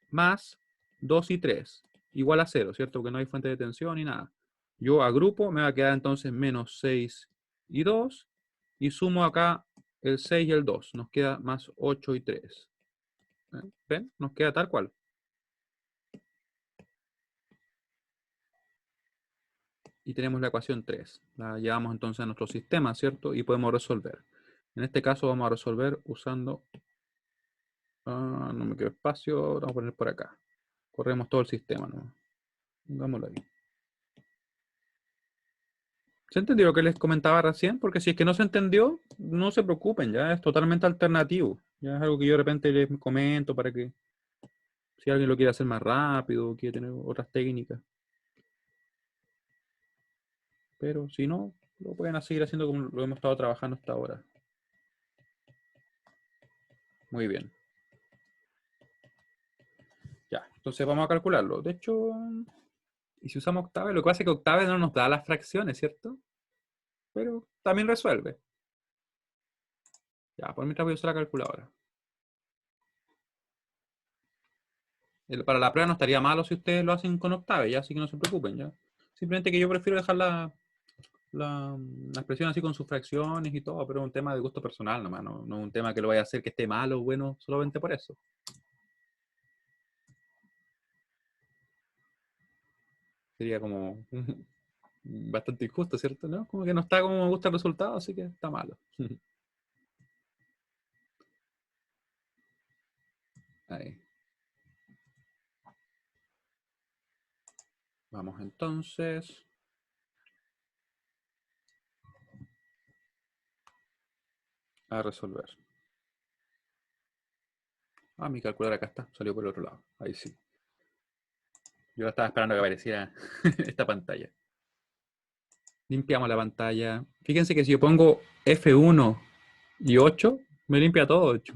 más 2 y 3 igual a 0, ¿cierto? Porque no hay fuente de tensión ni nada. Yo agrupo, me va a quedar entonces menos 6 y 2 y sumo acá el 6 y el 2. Nos queda más 8 y 3. ¿Ven? Nos queda tal cual. Y tenemos la ecuación 3. La llevamos entonces a nuestro sistema, ¿cierto? Y podemos resolver. En este caso vamos a resolver usando... no me quedo espacio, vamos a poner por acá. Corremos todo el sistema, ¿no? Pongámoslo ahí. ¿Se entendió lo que les comentaba recién? Porque si es que no se entendió, no se preocupen, ya es totalmente alternativo. Ya es algo que yo de repente les comento para que si alguien lo quiere hacer más rápido, quiere tener otras técnicas. Pero si no, lo pueden seguir haciendo como lo hemos estado trabajando hasta ahora. Muy bien. Ya, entonces vamos a calcularlo. De hecho, y si usamos octave, lo que pasa es que octave no nos da las fracciones, ¿cierto? Pero también resuelve. Ya, por mientras voy a usar la calculadora. Para la prueba no estaría malo si ustedes lo hacen con octave, ya, así que no se preocupen, ya. Simplemente que yo prefiero dejar la expresión así con sus fracciones y todo, pero es un tema de gusto personal nomás, no es un tema que lo vaya a hacer que esté malo o bueno solamente por eso. Sería como Bastante injusto, ¿cierto? ¿No? Como que no está como me gusta el resultado, así que está malo. Ahí. Vamos entonces a resolver. Ah, mi calculadora acá está, salió por el otro lado. Ahí sí. Yo estaba esperando que apareciera esta pantalla. Limpiamos la pantalla. Fíjense que si yo pongo F1 y 8, me limpia todo 8.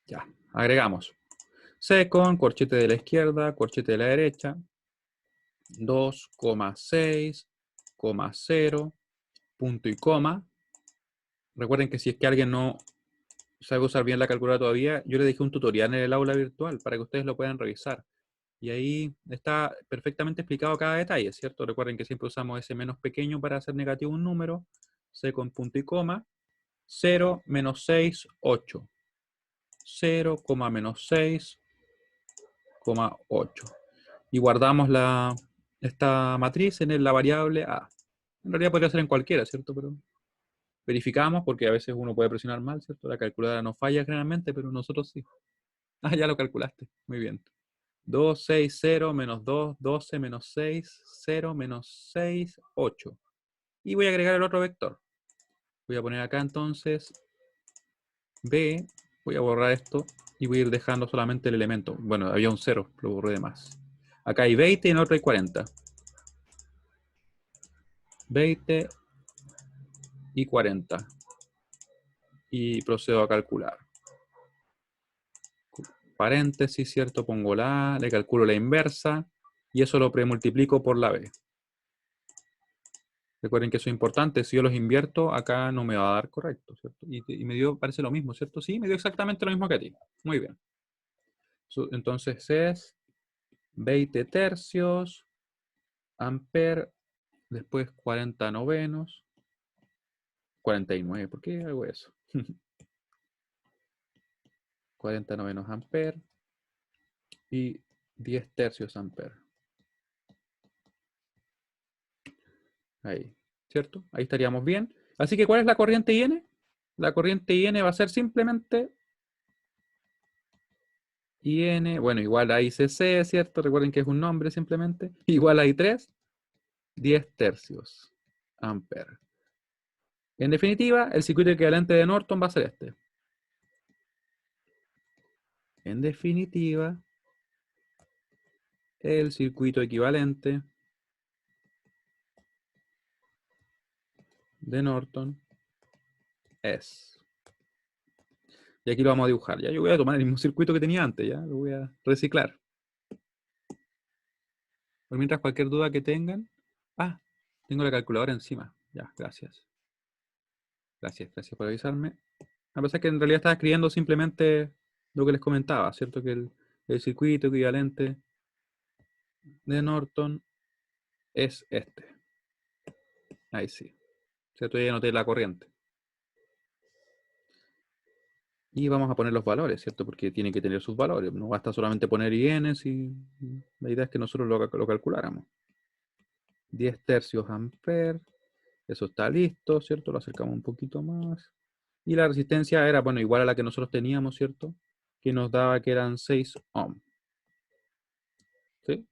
Ya, agregamos. Second, corchete de la izquierda, corchete de la derecha. 2,6,0, punto y coma. Recuerden que si es que alguien no sabe usar bien la calculadora todavía, yo les dejé un tutorial en el aula virtual para que ustedes lo puedan revisar. Y ahí está perfectamente explicado cada detalle, ¿cierto? Recuerden que siempre usamos ese menos pequeño para hacer negativo un número, C con punto y coma, 0, menos 6, 8. 0, menos 6, 8. Y guardamos esta matriz en la variable A. En realidad podría ser en cualquiera, ¿cierto? Pero verificamos porque a veces uno puede presionar mal, ¿cierto? La calculadora no falla generalmente, pero nosotros sí. Ah, ya lo calculaste. Muy bien. 2, 6, 0, menos 2, 12, menos 6, 0, menos 6, 8. Y voy a agregar el otro vector. Voy a poner acá entonces B. Voy a borrar esto y voy a ir dejando solamente el elemento. Bueno, había un 0, lo borré de más. Acá hay 20 y en otro hay 40. 20 y 40. Y procedo a calcular. Paréntesis, ¿cierto? Pongo la A, le calculo la inversa y eso lo premultiplico por la B. Recuerden que eso es importante. Si yo los invierto, acá no me va a dar correcto, ¿cierto? Y me dio, parece lo mismo, ¿cierto? Sí, me dio exactamente lo mismo que a ti. Muy bien. Entonces es 20 tercios, amper, después 40 novenos, 49. ¿Por qué hago eso? 40 novenos amper y 10 tercios amper. Ahí, ¿cierto? Ahí estaríamos bien. Así que, ¿cuál es la corriente IN? La corriente IN va a ser simplemente IN, bueno, igual a ICC, ¿cierto? Recuerden que es un nombre simplemente. Igual a I3, 10 tercios amper. En definitiva, el circuito equivalente de Norton va a ser este. En definitiva, el circuito equivalente de Norton es. Y aquí lo vamos a dibujar. Ya yo voy a tomar el mismo circuito que tenía antes, ya lo voy a reciclar. Por mientras, cualquier duda que tengan. Ah, tengo la calculadora encima. Ya, gracias. Gracias por avisarme. A pesar que en realidad estaba escribiendo simplemente lo que les comentaba, ¿cierto? Que el circuito equivalente de Norton es este. Ahí sí. ¿Cierto? Ya anoté la corriente. Y vamos a poner los valores, ¿cierto? Porque tiene que tener sus valores. No basta solamente poner INs y la idea es que nosotros lo calculáramos. 10 tercios amper. Eso está listo, ¿cierto? Lo acercamos un poquito más. Y la resistencia era, bueno, igual a la que nosotros teníamos, ¿cierto? Que nos daba que eran 6 ohm. ¿Sí?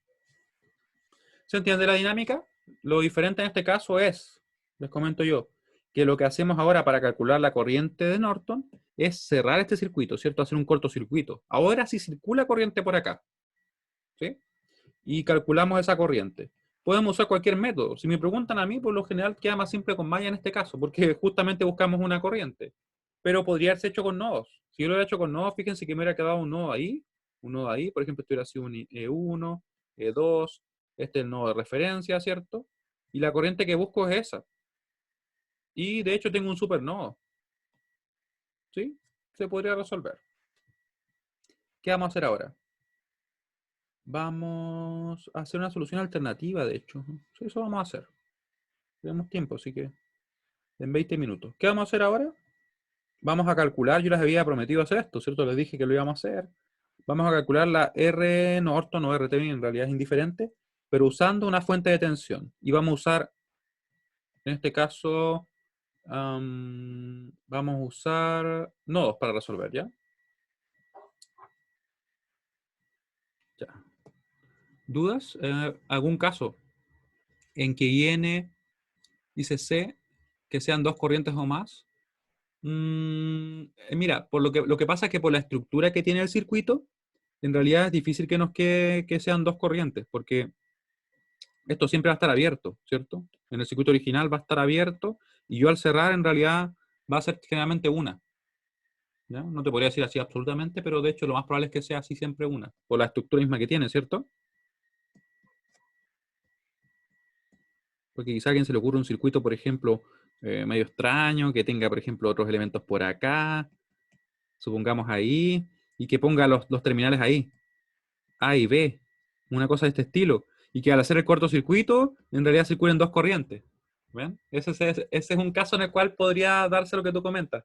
¿Se entiende la dinámica? Lo diferente en este caso es, les comento yo, que lo que hacemos ahora para calcular la corriente de Norton es cerrar este circuito, ¿cierto? Hacer un cortocircuito. Ahora sí circula corriente por acá, ¿sí? Y calculamos esa corriente. Podemos usar cualquier método. Si me preguntan a mí, por lo general queda más simple con malla en este caso, porque justamente buscamos una corriente. Pero podría haberse hecho con nodos. Si yo lo hubiera hecho con nodos, fíjense que me hubiera quedado un nodo ahí, por ejemplo, esto hubiera sido un E1, E2, este es el nodo de referencia, ¿cierto? Y la corriente que busco es esa. Y de hecho tengo un supernodo. ¿Sí? Se podría resolver. ¿Qué vamos a hacer ahora? Vamos a hacer una solución alternativa, de hecho. Sí, eso vamos a hacer. Tenemos tiempo, así que en 20 minutos. ¿Qué vamos a hacer ahora? Vamos a calcular, yo les había prometido hacer esto, ¿cierto? Les dije que lo íbamos a hacer. Vamos a calcular la R Norton o RT, en realidad es indiferente, pero usando una fuente de tensión. Y vamos a usar, en este caso, vamos a usar nodos para resolver, ¿ya? Ya. ¿Dudas? ¿Algún caso en que IN dice C, que sean dos corrientes o más? Mira, por lo que pasa es que por la estructura que tiene el circuito, en realidad es difícil que nos quede que sean dos corrientes, porque esto siempre va a estar abierto, ¿cierto? En el circuito original va a estar abierto, y yo al cerrar en realidad va a ser generalmente una, ¿ya? No te podría decir así absolutamente, pero de hecho lo más probable es que sea así siempre una, por la estructura misma que tiene, ¿cierto? Porque quizá a alguien se le ocurre un circuito, por ejemplo, medio extraño, que tenga, por ejemplo, otros elementos por acá, supongamos ahí, y que ponga los terminales ahí, A y B, una cosa de este estilo, y que al hacer el cortocircuito, en realidad circulen dos corrientes. ¿Ven? Ese es un caso en el cual podría darse lo que tú comentas.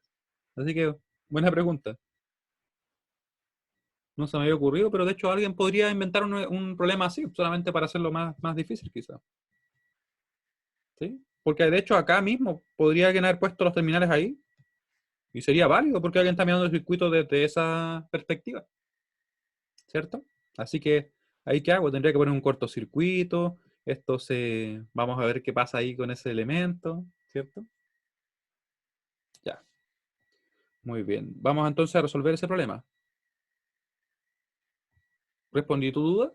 Así que, buena pregunta. No se me había ocurrido, pero de hecho alguien podría inventar un problema así, solamente para hacerlo más difícil, quizá. ¿Sí? Porque de hecho acá mismo podría alguien haber puesto los terminales ahí y sería válido porque alguien está mirando el circuito desde esa perspectiva, ¿cierto? Así que, ¿ahí qué hago? Tendría que poner un cortocircuito, vamos a ver qué pasa ahí con ese elemento, ¿cierto? Ya, muy bien. Vamos entonces a resolver ese problema. ¿Respondí tu duda?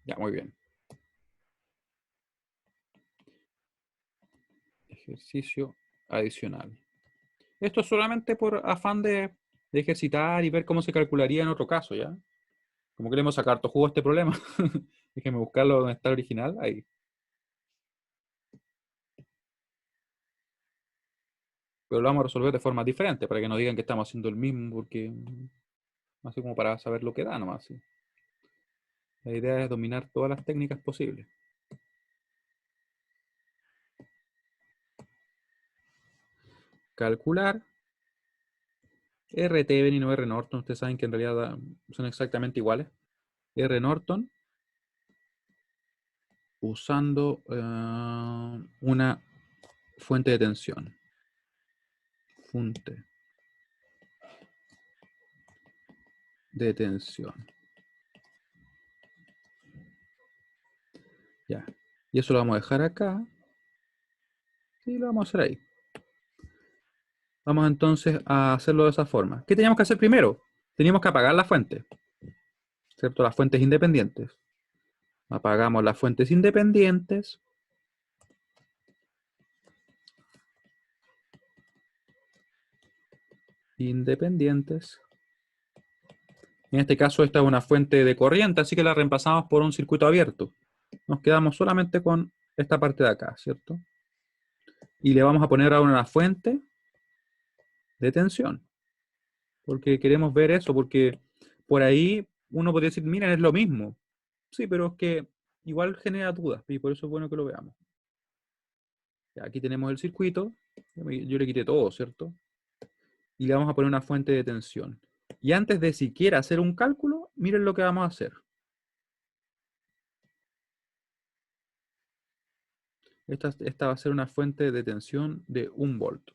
Ya, muy bien. Ejercicio adicional. Esto es solamente por afán de ejercitar y ver cómo se calcularía en otro caso, ¿ya? Como queremos sacar todo jugo a este problema. Déjenme buscarlo donde está el original. Ahí. Pero lo vamos a resolver de forma diferente para que no digan que estamos haciendo el mismo, porque así como para saber lo que da nomás. ¿Sí? La idea es dominar todas las técnicas posibles. Calcular R Thevenin o R Norton. Ustedes saben que en realidad son exactamente iguales. R Norton usando una fuente de tensión. Fuente de tensión. Ya. Y eso lo vamos a dejar acá. Y lo vamos a hacer ahí. Vamos entonces a hacerlo de esa forma. ¿Qué teníamos que hacer primero? Teníamos que apagar la fuente, ¿cierto? Las fuentes independientes. Apagamos las fuentes independientes. Independientes. En este caso esta es una fuente de corriente, así que la reemplazamos por un circuito abierto. Nos quedamos solamente con esta parte de acá, ¿cierto? Y le vamos a poner ahora una fuente de tensión. Porque queremos ver eso, porque por ahí uno podría decir, miren, es lo mismo. Sí, pero es que igual genera dudas y por eso es bueno que lo veamos. Ya, aquí tenemos el circuito. Yo le quité todo, ¿cierto? Y le vamos a poner una fuente de tensión. Y antes de siquiera hacer un cálculo, miren lo que vamos a hacer. Esta va a ser una fuente de tensión de 1 volt.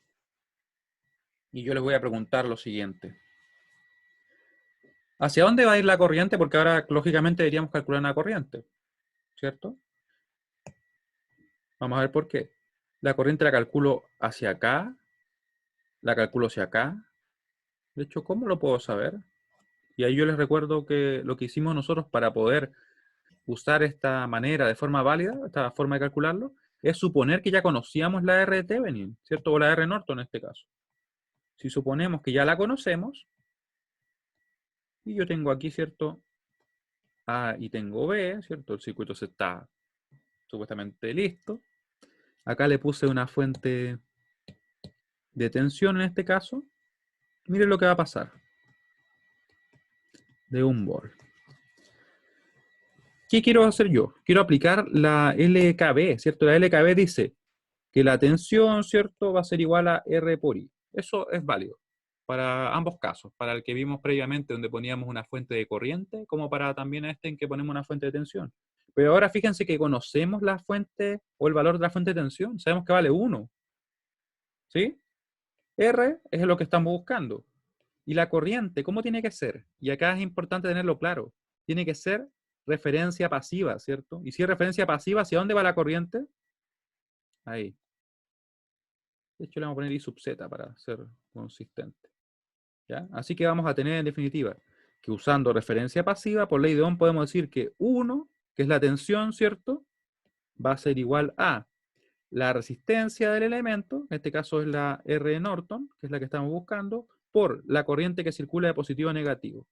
Y yo les voy a preguntar lo siguiente. ¿Hacia dónde va a ir la corriente? Porque ahora, lógicamente, deberíamos calcular una corriente, ¿cierto? Vamos a ver por qué. La corriente la calculo hacia acá, la calculo hacia acá. De hecho, ¿cómo lo puedo saber? Y ahí yo les recuerdo que lo que hicimos nosotros para poder usar esta manera de forma válida, esta forma de calcularlo, es suponer que ya conocíamos la R de Thevenin, ¿cierto? O la R Norton en este caso. Si suponemos que ya la conocemos, y yo tengo aquí, ¿cierto? A y tengo B, ¿cierto? El circuito se está supuestamente listo. Acá le puse una fuente de tensión en este caso. Miren lo que va a pasar. De 1 volt. ¿Qué quiero hacer yo? Quiero aplicar la LKB, ¿cierto? La LKB dice que la tensión, ¿cierto? Va a ser igual a R por I. Eso es válido. para ambos casos, para el que vimos previamente donde poníamos una fuente de corriente, como para también este en que ponemos una fuente de tensión. Pero ahora fíjense que conocemos la fuente o el valor de la fuente de tensión, sabemos que vale 1, ¿sí? R es lo que estamos buscando. Y la corriente, ¿cómo tiene que ser? Y acá es importante tenerlo claro. Tiene que ser referencia pasiva, ¿cierto? Y si es referencia pasiva, ¿hacia dónde va la corriente? Ahí. De hecho, le vamos a poner I sub Z para ser consistente. ¿Ya? Así que vamos a tener en definitiva que usando referencia pasiva, por ley de Ohm podemos decir que 1, que es la tensión, ¿cierto? Va a ser igual a la resistencia del elemento, en este caso es la R de Norton, que es la que estamos buscando, por la corriente que circula de positivo a negativo.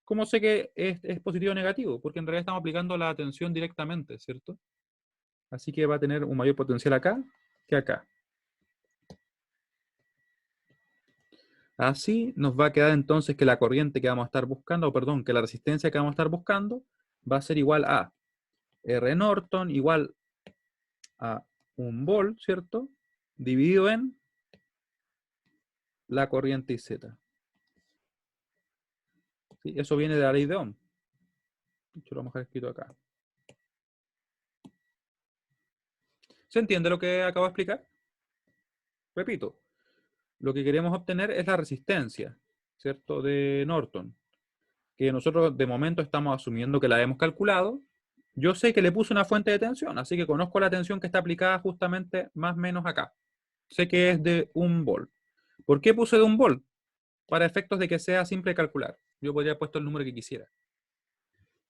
¿Cómo sé que es positivo o negativo? Porque en realidad estamos aplicando la tensión directamente, ¿cierto? Así que va a tener un mayor potencial acá que acá. Así nos va a quedar entonces que la corriente que vamos a estar buscando, o perdón, que la resistencia que vamos a estar buscando va a ser igual a R Norton igual a 1 volt, ¿cierto? Dividido en la corriente IZ. ¿Sí? Eso viene de la ley de Ohm. Yo lo vamos a dejar escrito acá. ¿Se entiende lo que acabo de explicar? Repito, lo que queremos obtener es la resistencia, ¿cierto? De Norton, que nosotros de momento estamos asumiendo que la hemos calculado. Yo sé que le puse una fuente de tensión, así que conozco la tensión que está aplicada justamente más o menos acá. Sé que es de 1 volt. ¿Por qué puse de 1 volt? Para efectos de que sea simple calcular. Yo podría haber puesto el número que quisiera.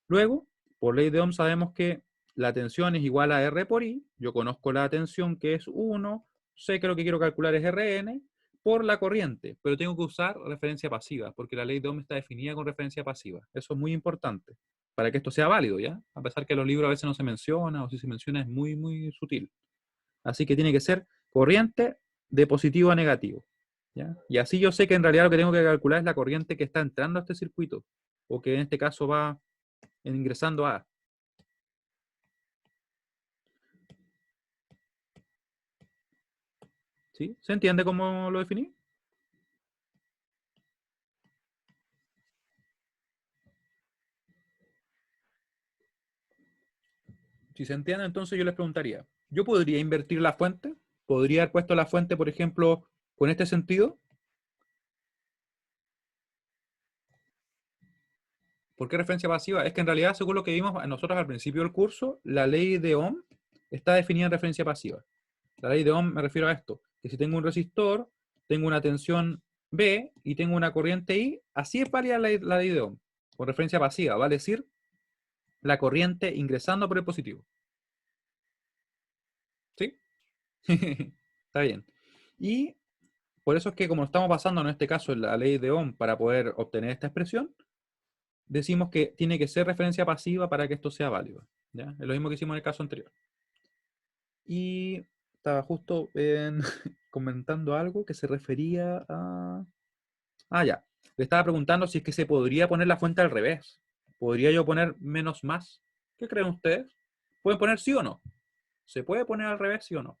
Luego, por ley de Ohm sabemos que la tensión es igual a R por I. Yo conozco la tensión que es 1. Sé que lo que quiero calcular es Rn por la corriente, pero tengo que usar referencia pasiva, porque la ley de Ohm está definida con referencia pasiva. Eso es muy importante para que esto sea válido, ¿ya? A pesar que en los libros a veces no se menciona, o si se menciona es muy, muy sutil. Así que tiene que ser corriente de positivo a negativo, ¿ya? Y así yo sé que en realidad lo que tengo que calcular es la corriente que está entrando a este circuito, o que en este caso va ingresando a. ¿Sí? ¿Se entiende cómo lo definí? Si se entiende, entonces yo les preguntaría, ¿yo podría invertir la fuente? ¿Podría haber puesto la fuente, por ejemplo, con este sentido? ¿Por qué referencia pasiva? Es que en realidad, según lo que vimos nosotros al principio del curso, la ley de Ohm está definida en referencia pasiva. La ley de Ohm me refiero a esto, que si tengo un resistor, tengo una tensión B y tengo una corriente I, así es válida la ley de Ohm, con referencia pasiva, vale decir, la corriente ingresando por el positivo. ¿Sí? Está bien. Y por eso es que como estamos basando en este caso en la ley de Ohm para poder obtener esta expresión, decimos que tiene que ser referencia pasiva para que esto sea válido. ¿Ya? Es lo mismo que hicimos en el caso anterior. Y estaba justo comentando algo que se refería a... Ah, ya. Le estaba preguntando si es que se podría poner la fuente al revés. ¿Podría yo poner menos más? ¿Qué creen ustedes? ¿Pueden poner sí o no? ¿Se puede poner al revés, sí o no?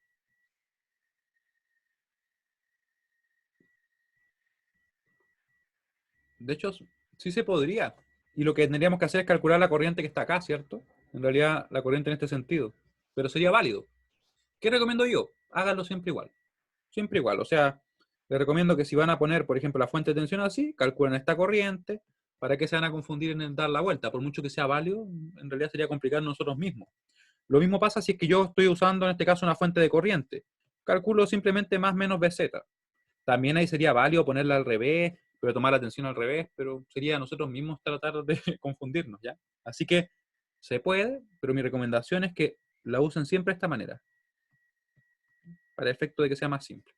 De hecho, sí se podría. Y lo que tendríamos que hacer es calcular la corriente que está acá, ¿cierto? En realidad, la corriente en este sentido. Pero sería válido. ¿Qué recomiendo yo? Háganlo siempre igual. Siempre igual. O sea, les recomiendo que si van a poner, por ejemplo, la fuente de tensión así, calculen esta corriente. ¿Para qué se van a confundir en dar la vuelta? Por mucho que sea válido, en realidad sería complicar nosotros mismos. Lo mismo pasa si es que yo estoy usando en este caso una fuente de corriente. Calculo simplemente más menos BZ. También ahí sería válido ponerla al revés, pero tomar la atención al revés, pero sería nosotros mismos tratar de confundirnos, ¿ya? Así que se puede, pero mi recomendación es que la usen siempre de esta manera, para el efecto de que sea más simple.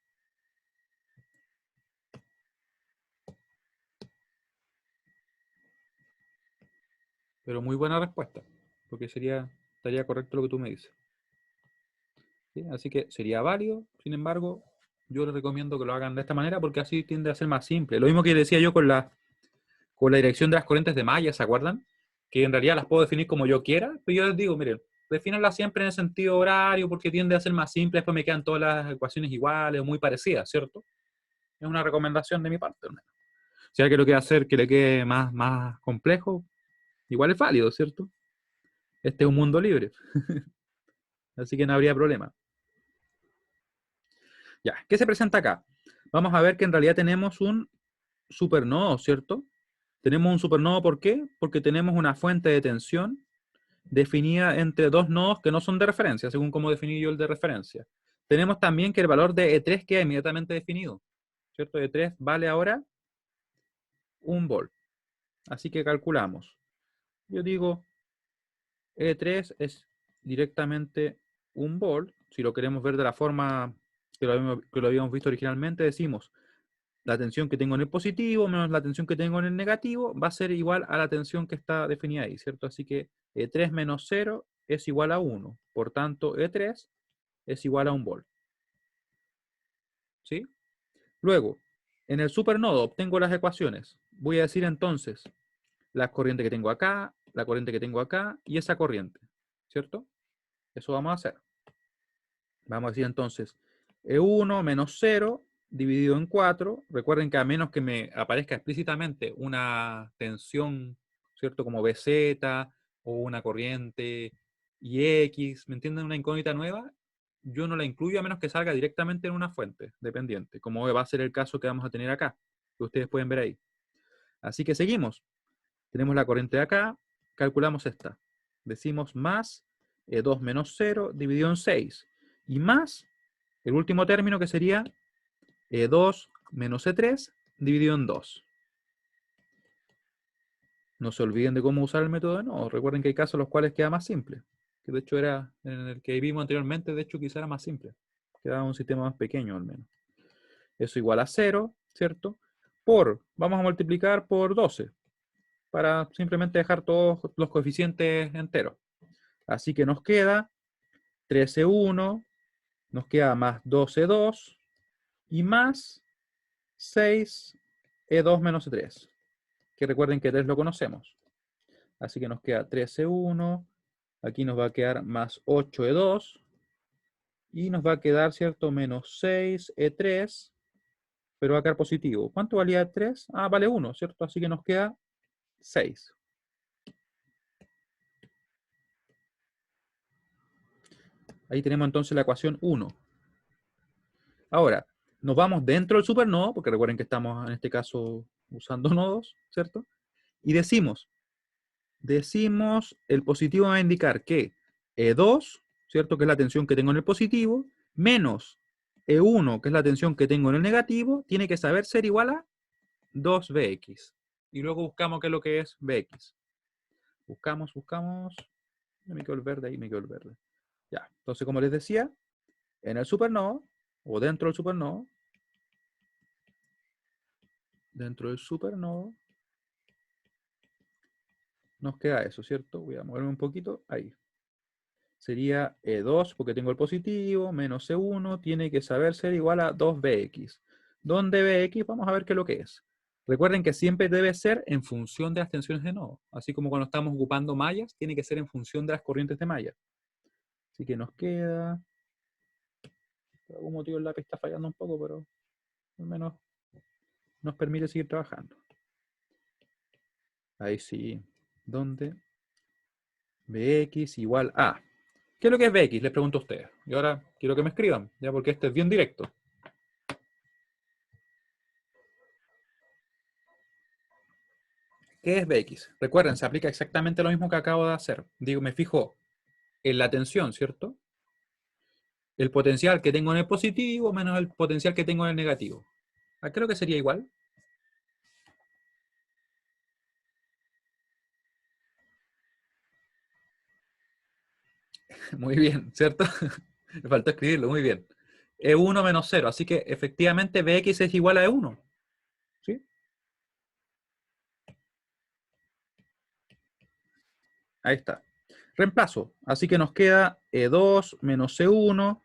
Pero muy buena respuesta, porque estaría correcto lo que tú me dices. ¿Sí? Así que sería válido, sin embargo, yo les recomiendo que lo hagan de esta manera porque así tiende a ser más simple. Lo mismo que decía yo con la dirección de las corrientes de malla, ¿se acuerdan? Que en realidad las puedo definir como yo quiera, pero yo les digo, miren, defínanlas siempre en el sentido horario porque tiende a ser más simple, después me quedan todas las ecuaciones iguales o muy parecidas, ¿cierto? Es una recomendación de mi parte, al menos. Si alguien lo quiere hacer que le quede más complejo, igual es válido, ¿cierto? Este es un mundo libre. Así que no habría problema. Ya, ¿qué se presenta acá? Vamos a ver que en realidad tenemos un supernodo, ¿cierto? Tenemos un supernodo, ¿por qué? Porque tenemos una fuente de tensión definida entre dos nodos que no son de referencia, según como definí yo el de referencia. Tenemos también que el valor de E3 queda inmediatamente definido, ¿cierto? E3 vale ahora 1 volt. Así que calculamos. Yo digo E3 es directamente 1 volt. Si lo queremos ver de la forma que lo habíamos visto originalmente, decimos la tensión que tengo en el positivo menos la tensión que tengo en el negativo va a ser igual a la tensión que está definida ahí, ¿cierto? Así que E3 menos 0 es igual a 1. Por tanto, E3 es igual a 1 volt. ¿Sí? Luego, en el supernodo obtengo las ecuaciones. Voy a decir entonces la corriente que tengo acá, la corriente que tengo acá y esa corriente, ¿cierto? Eso vamos a hacer. Vamos a decir entonces E1 menos 0 dividido en 4. Recuerden que a menos que me aparezca explícitamente una tensión, ¿cierto? Como BZ o una corriente IX, ¿me entienden? Una incógnita nueva, yo no la incluyo a menos que salga directamente en una fuente dependiente, como va a ser el caso que vamos a tener acá, que ustedes pueden ver ahí. Así que seguimos. Tenemos la corriente de acá, calculamos esta. Decimos más E2 menos 0 dividido en 6. Y más el último término que sería E2 menos E3 dividido en 2. No se olviden de cómo usar el método de nodo. Recuerden que hay casos en los cuales queda más simple. Que de hecho era en el que vimos anteriormente, de hecho quizá era más simple. Quedaba un sistema más pequeño al menos. Eso igual a 0, ¿cierto? Vamos a multiplicar por 12 para simplemente dejar todos los coeficientes enteros. Así que nos queda 13,1, nos queda más 12,2 y más 6E2 menos E3. Que recuerden que 3 lo conocemos. Así que nos queda 13,1, aquí nos va a quedar más 8E2 y nos va a quedar, ¿cierto? Menos 6E3, pero va a quedar positivo. ¿Cuánto valía 3? Ah, vale 1, ¿cierto? Así que nos queda 6. Ahí tenemos entonces la ecuación 1. Ahora, nos vamos dentro del supernodo, porque recuerden que estamos en este caso usando nodos, ¿cierto? Y decimos el positivo va a indicar que E2, ¿cierto? Que es la tensión que tengo en el positivo, menos E1, que es la tensión que tengo en el negativo, tiene que saber ser igual a 2Bx. Y luego buscamos qué es lo que es Bx. Buscamos. Me quedó el verde ahí, me quedó el verde. Ya, entonces como les decía, en el supernodo, o dentro del supernodo, nos queda eso, ¿cierto? Voy a moverme un poquito, ahí. Sería E2, porque tengo el positivo, menos E1, tiene que saber ser igual a 2Bx. Donde Bx, vamos a ver qué es lo que es. Recuerden que siempre debe ser en función de las tensiones de nodo. Así como cuando estamos ocupando mallas, tiene que ser en función de las corrientes de malla. Así que nos queda... Por algún motivo el lápiz está fallando un poco, pero al menos nos permite seguir trabajando. Ahí sí. ¿Dónde? Bx igual a... ¿Qué es lo que es Bx? Les pregunto a ustedes. Y ahora quiero que me escriban, ya porque este es bien directo. ¿Qué es Bx? Recuerden, se aplica exactamente lo mismo que acabo de hacer. Digo, me fijo en la tensión, ¿cierto? El potencial que tengo en el positivo menos el potencial que tengo en el negativo. Creo que sería igual. Muy bien, ¿cierto? Me faltó escribirlo, muy bien. E1 menos 0, así que efectivamente Bx es igual a E1. ¿Sí? Ahí está. Reemplazo. Así que nos queda E2 menos E1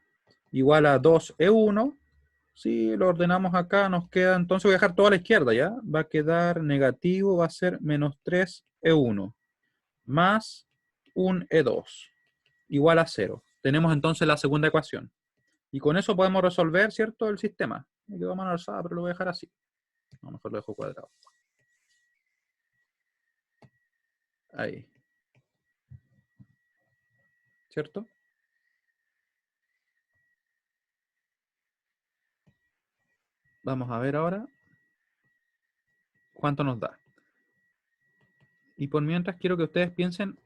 igual a 2E1. Si lo ordenamos acá, nos queda, entonces voy a dejar todo a la izquierda, ¿ya? Va a quedar negativo, va a ser menos 3E1 más un E2 igual a 0. Tenemos entonces la segunda ecuación. Y con eso podemos resolver, ¿cierto?, el sistema. Me quedó mano alzada, pero lo voy a dejar así. No, mejor lo dejo cuadrado. Ahí. ¿Cierto? Vamos a ver ahora cuánto nos da. Y por mientras quiero que ustedes piensen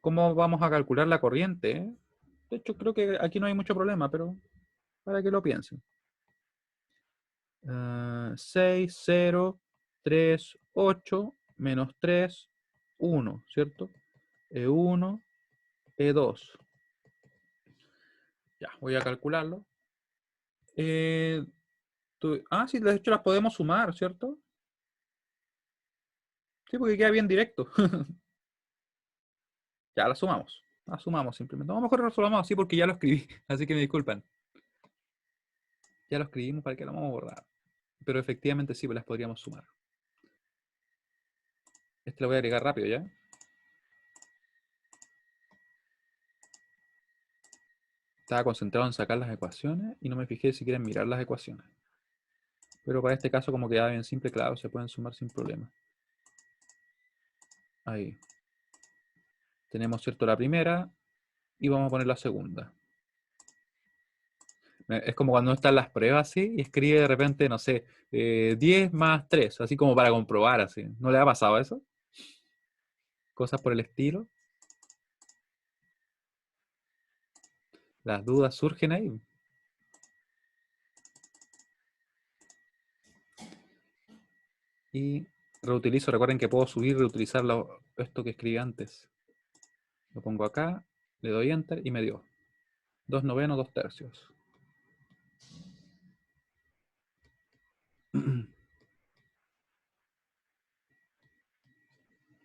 cómo vamos a calcular la corriente, ¿eh? De hecho, creo que aquí no hay mucho problema, pero para que lo piensen. 6, 0, 3, 8, menos 3, 1, ¿cierto? E1, E2. Ya, voy a calcularlo. Sí, de hecho las podemos sumar, ¿cierto? Sí, porque queda bien directo. Ya, las sumamos. Las sumamos simplemente. No, mejor lo resolvamos así porque ya lo escribí. Así que me disculpan. Ya lo escribimos para que lo vamos a borrar. Pero efectivamente sí, pues las podríamos sumar. Este lo voy a agregar rápido ya. Estaba concentrado en sacar las ecuaciones y no me fijé si quieren mirar las ecuaciones. Pero para este caso, como queda bien simple, claro, se pueden sumar sin problema. Ahí. Tenemos, ¿cierto?, la primera y vamos a poner la segunda. Es como cuando están las pruebas, ¿sí? Y escribe de repente, no sé, 10 más 3, así como para comprobar, así. ¿No le ha pasado eso? Cosas por el estilo. Las dudas surgen ahí. Y reutilizo, recuerden que puedo subir y reutilizar esto que escribí antes. Lo pongo acá, le doy Enter y me dio 2 novenos, 2 tercios.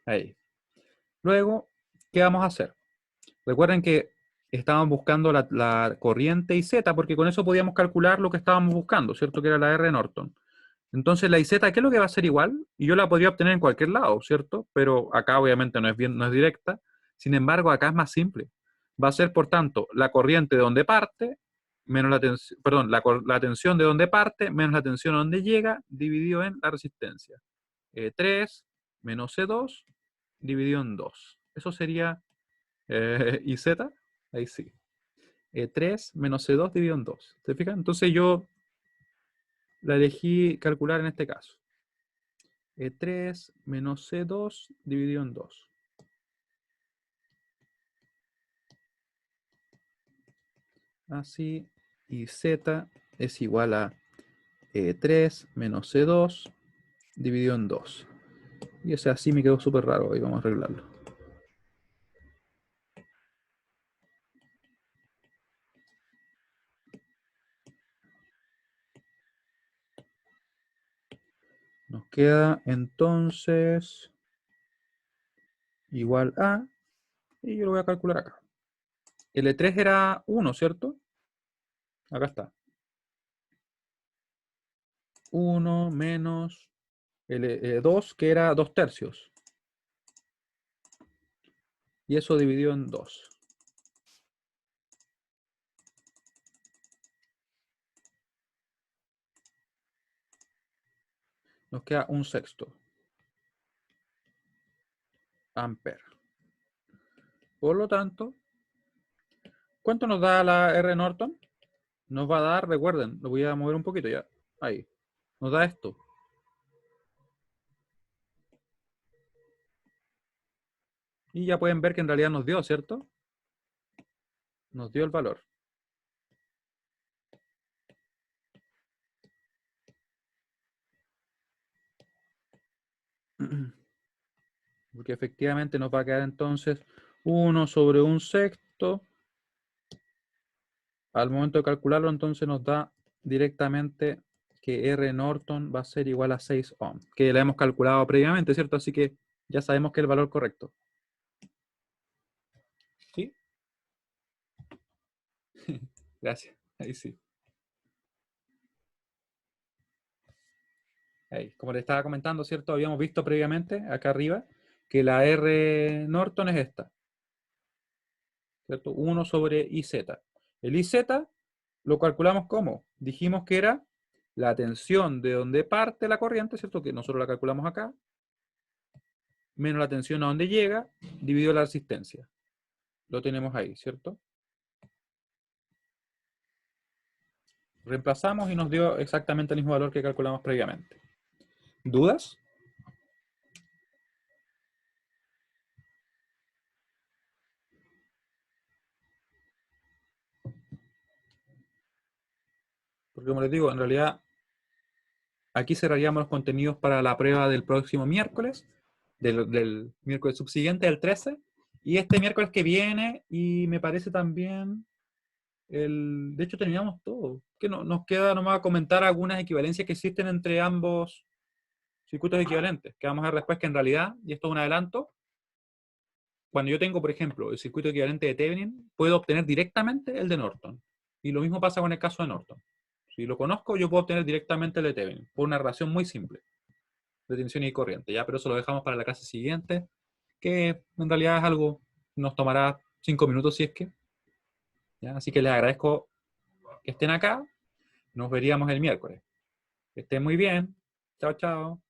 Ahí. Luego, ¿qué vamos a hacer? Recuerden que estábamos buscando la corriente IZ, porque con eso podíamos calcular lo que estábamos buscando, ¿cierto? Que era la R Norton. Entonces la IZ, ¿qué es lo que va a ser igual? Y yo la podría obtener en cualquier lado, ¿cierto? Pero acá obviamente no es directa. Sin embargo, acá es más simple. Va a ser, por tanto, la corriente de donde parte, menos la tensión, perdón, la tensión de donde parte, menos la tensión a donde llega, dividido en la resistencia. 3 menos C2, dividido en 2. Eso sería IZ, ahí sí. 3 menos C2 dividido en 2. ¿Se fijan? Entonces yo la elegí calcular en este caso. 3 menos C2 dividido en 2. Así, y Z es igual a 3 menos C2 dividido en 2. Y ese así me quedó súper raro, ahí vamos a arreglarlo. Nos queda entonces igual a, y yo lo voy a calcular acá. L3 era 1, ¿cierto? Acá está. 1 menos L2, que era 2 tercios. Y eso dividido en 2. Nos queda 1/6 ampere. Por lo tanto, ¿cuánto nos da la R Norton? Nos va a dar, recuerden, lo voy a mover un poquito ya. Ahí. Nos da esto. Y ya pueden ver que en realidad nos dio, ¿cierto? Nos dio el valor. Porque efectivamente nos va a quedar entonces 1 sobre 1/6. Al momento de calcularlo, entonces nos da directamente que R Norton va a ser igual a 6 ohm, que la hemos calculado previamente, ¿cierto? Así que ya sabemos que es el valor correcto. ¿Sí? Gracias. Ahí sí. Ahí. Como le estaba comentando, ¿cierto? Habíamos visto previamente, acá arriba, que la R Norton es esta, ¿cierto? 1 sobre IZ. El IZ lo calculamos como dijimos que era la tensión de donde parte la corriente, ¿cierto? Que nosotros la calculamos acá, menos la tensión a donde llega, dividido la resistencia. Lo tenemos ahí, ¿cierto? Reemplazamos y nos dio exactamente el mismo valor que calculamos previamente. ¿Dudas? Porque como les digo, en realidad aquí cerraríamos los contenidos para la prueba del próximo miércoles, del miércoles subsiguiente, el 13, y este miércoles que viene, y me parece también, de hecho terminamos todo. Que nos queda nomás comentar algunas equivalencias que existen entre ambos circuitos equivalentes, que vamos a ver después que en realidad, y esto es un adelanto, cuando yo tengo, por ejemplo, el circuito equivalente de Thevenin, puedo obtener directamente el de Norton. Y lo mismo pasa con el caso de Norton. Si lo conozco, yo puedo obtener directamente el de Thevenin, por una relación muy simple de tensión y corriente, ¿ya? Pero eso lo dejamos para la clase siguiente, que en realidad es algo, nos tomará 5 minutos si es que, ¿ya? Así que les agradezco que estén acá, nos veríamos el miércoles. Que estén muy bien, chao, chao.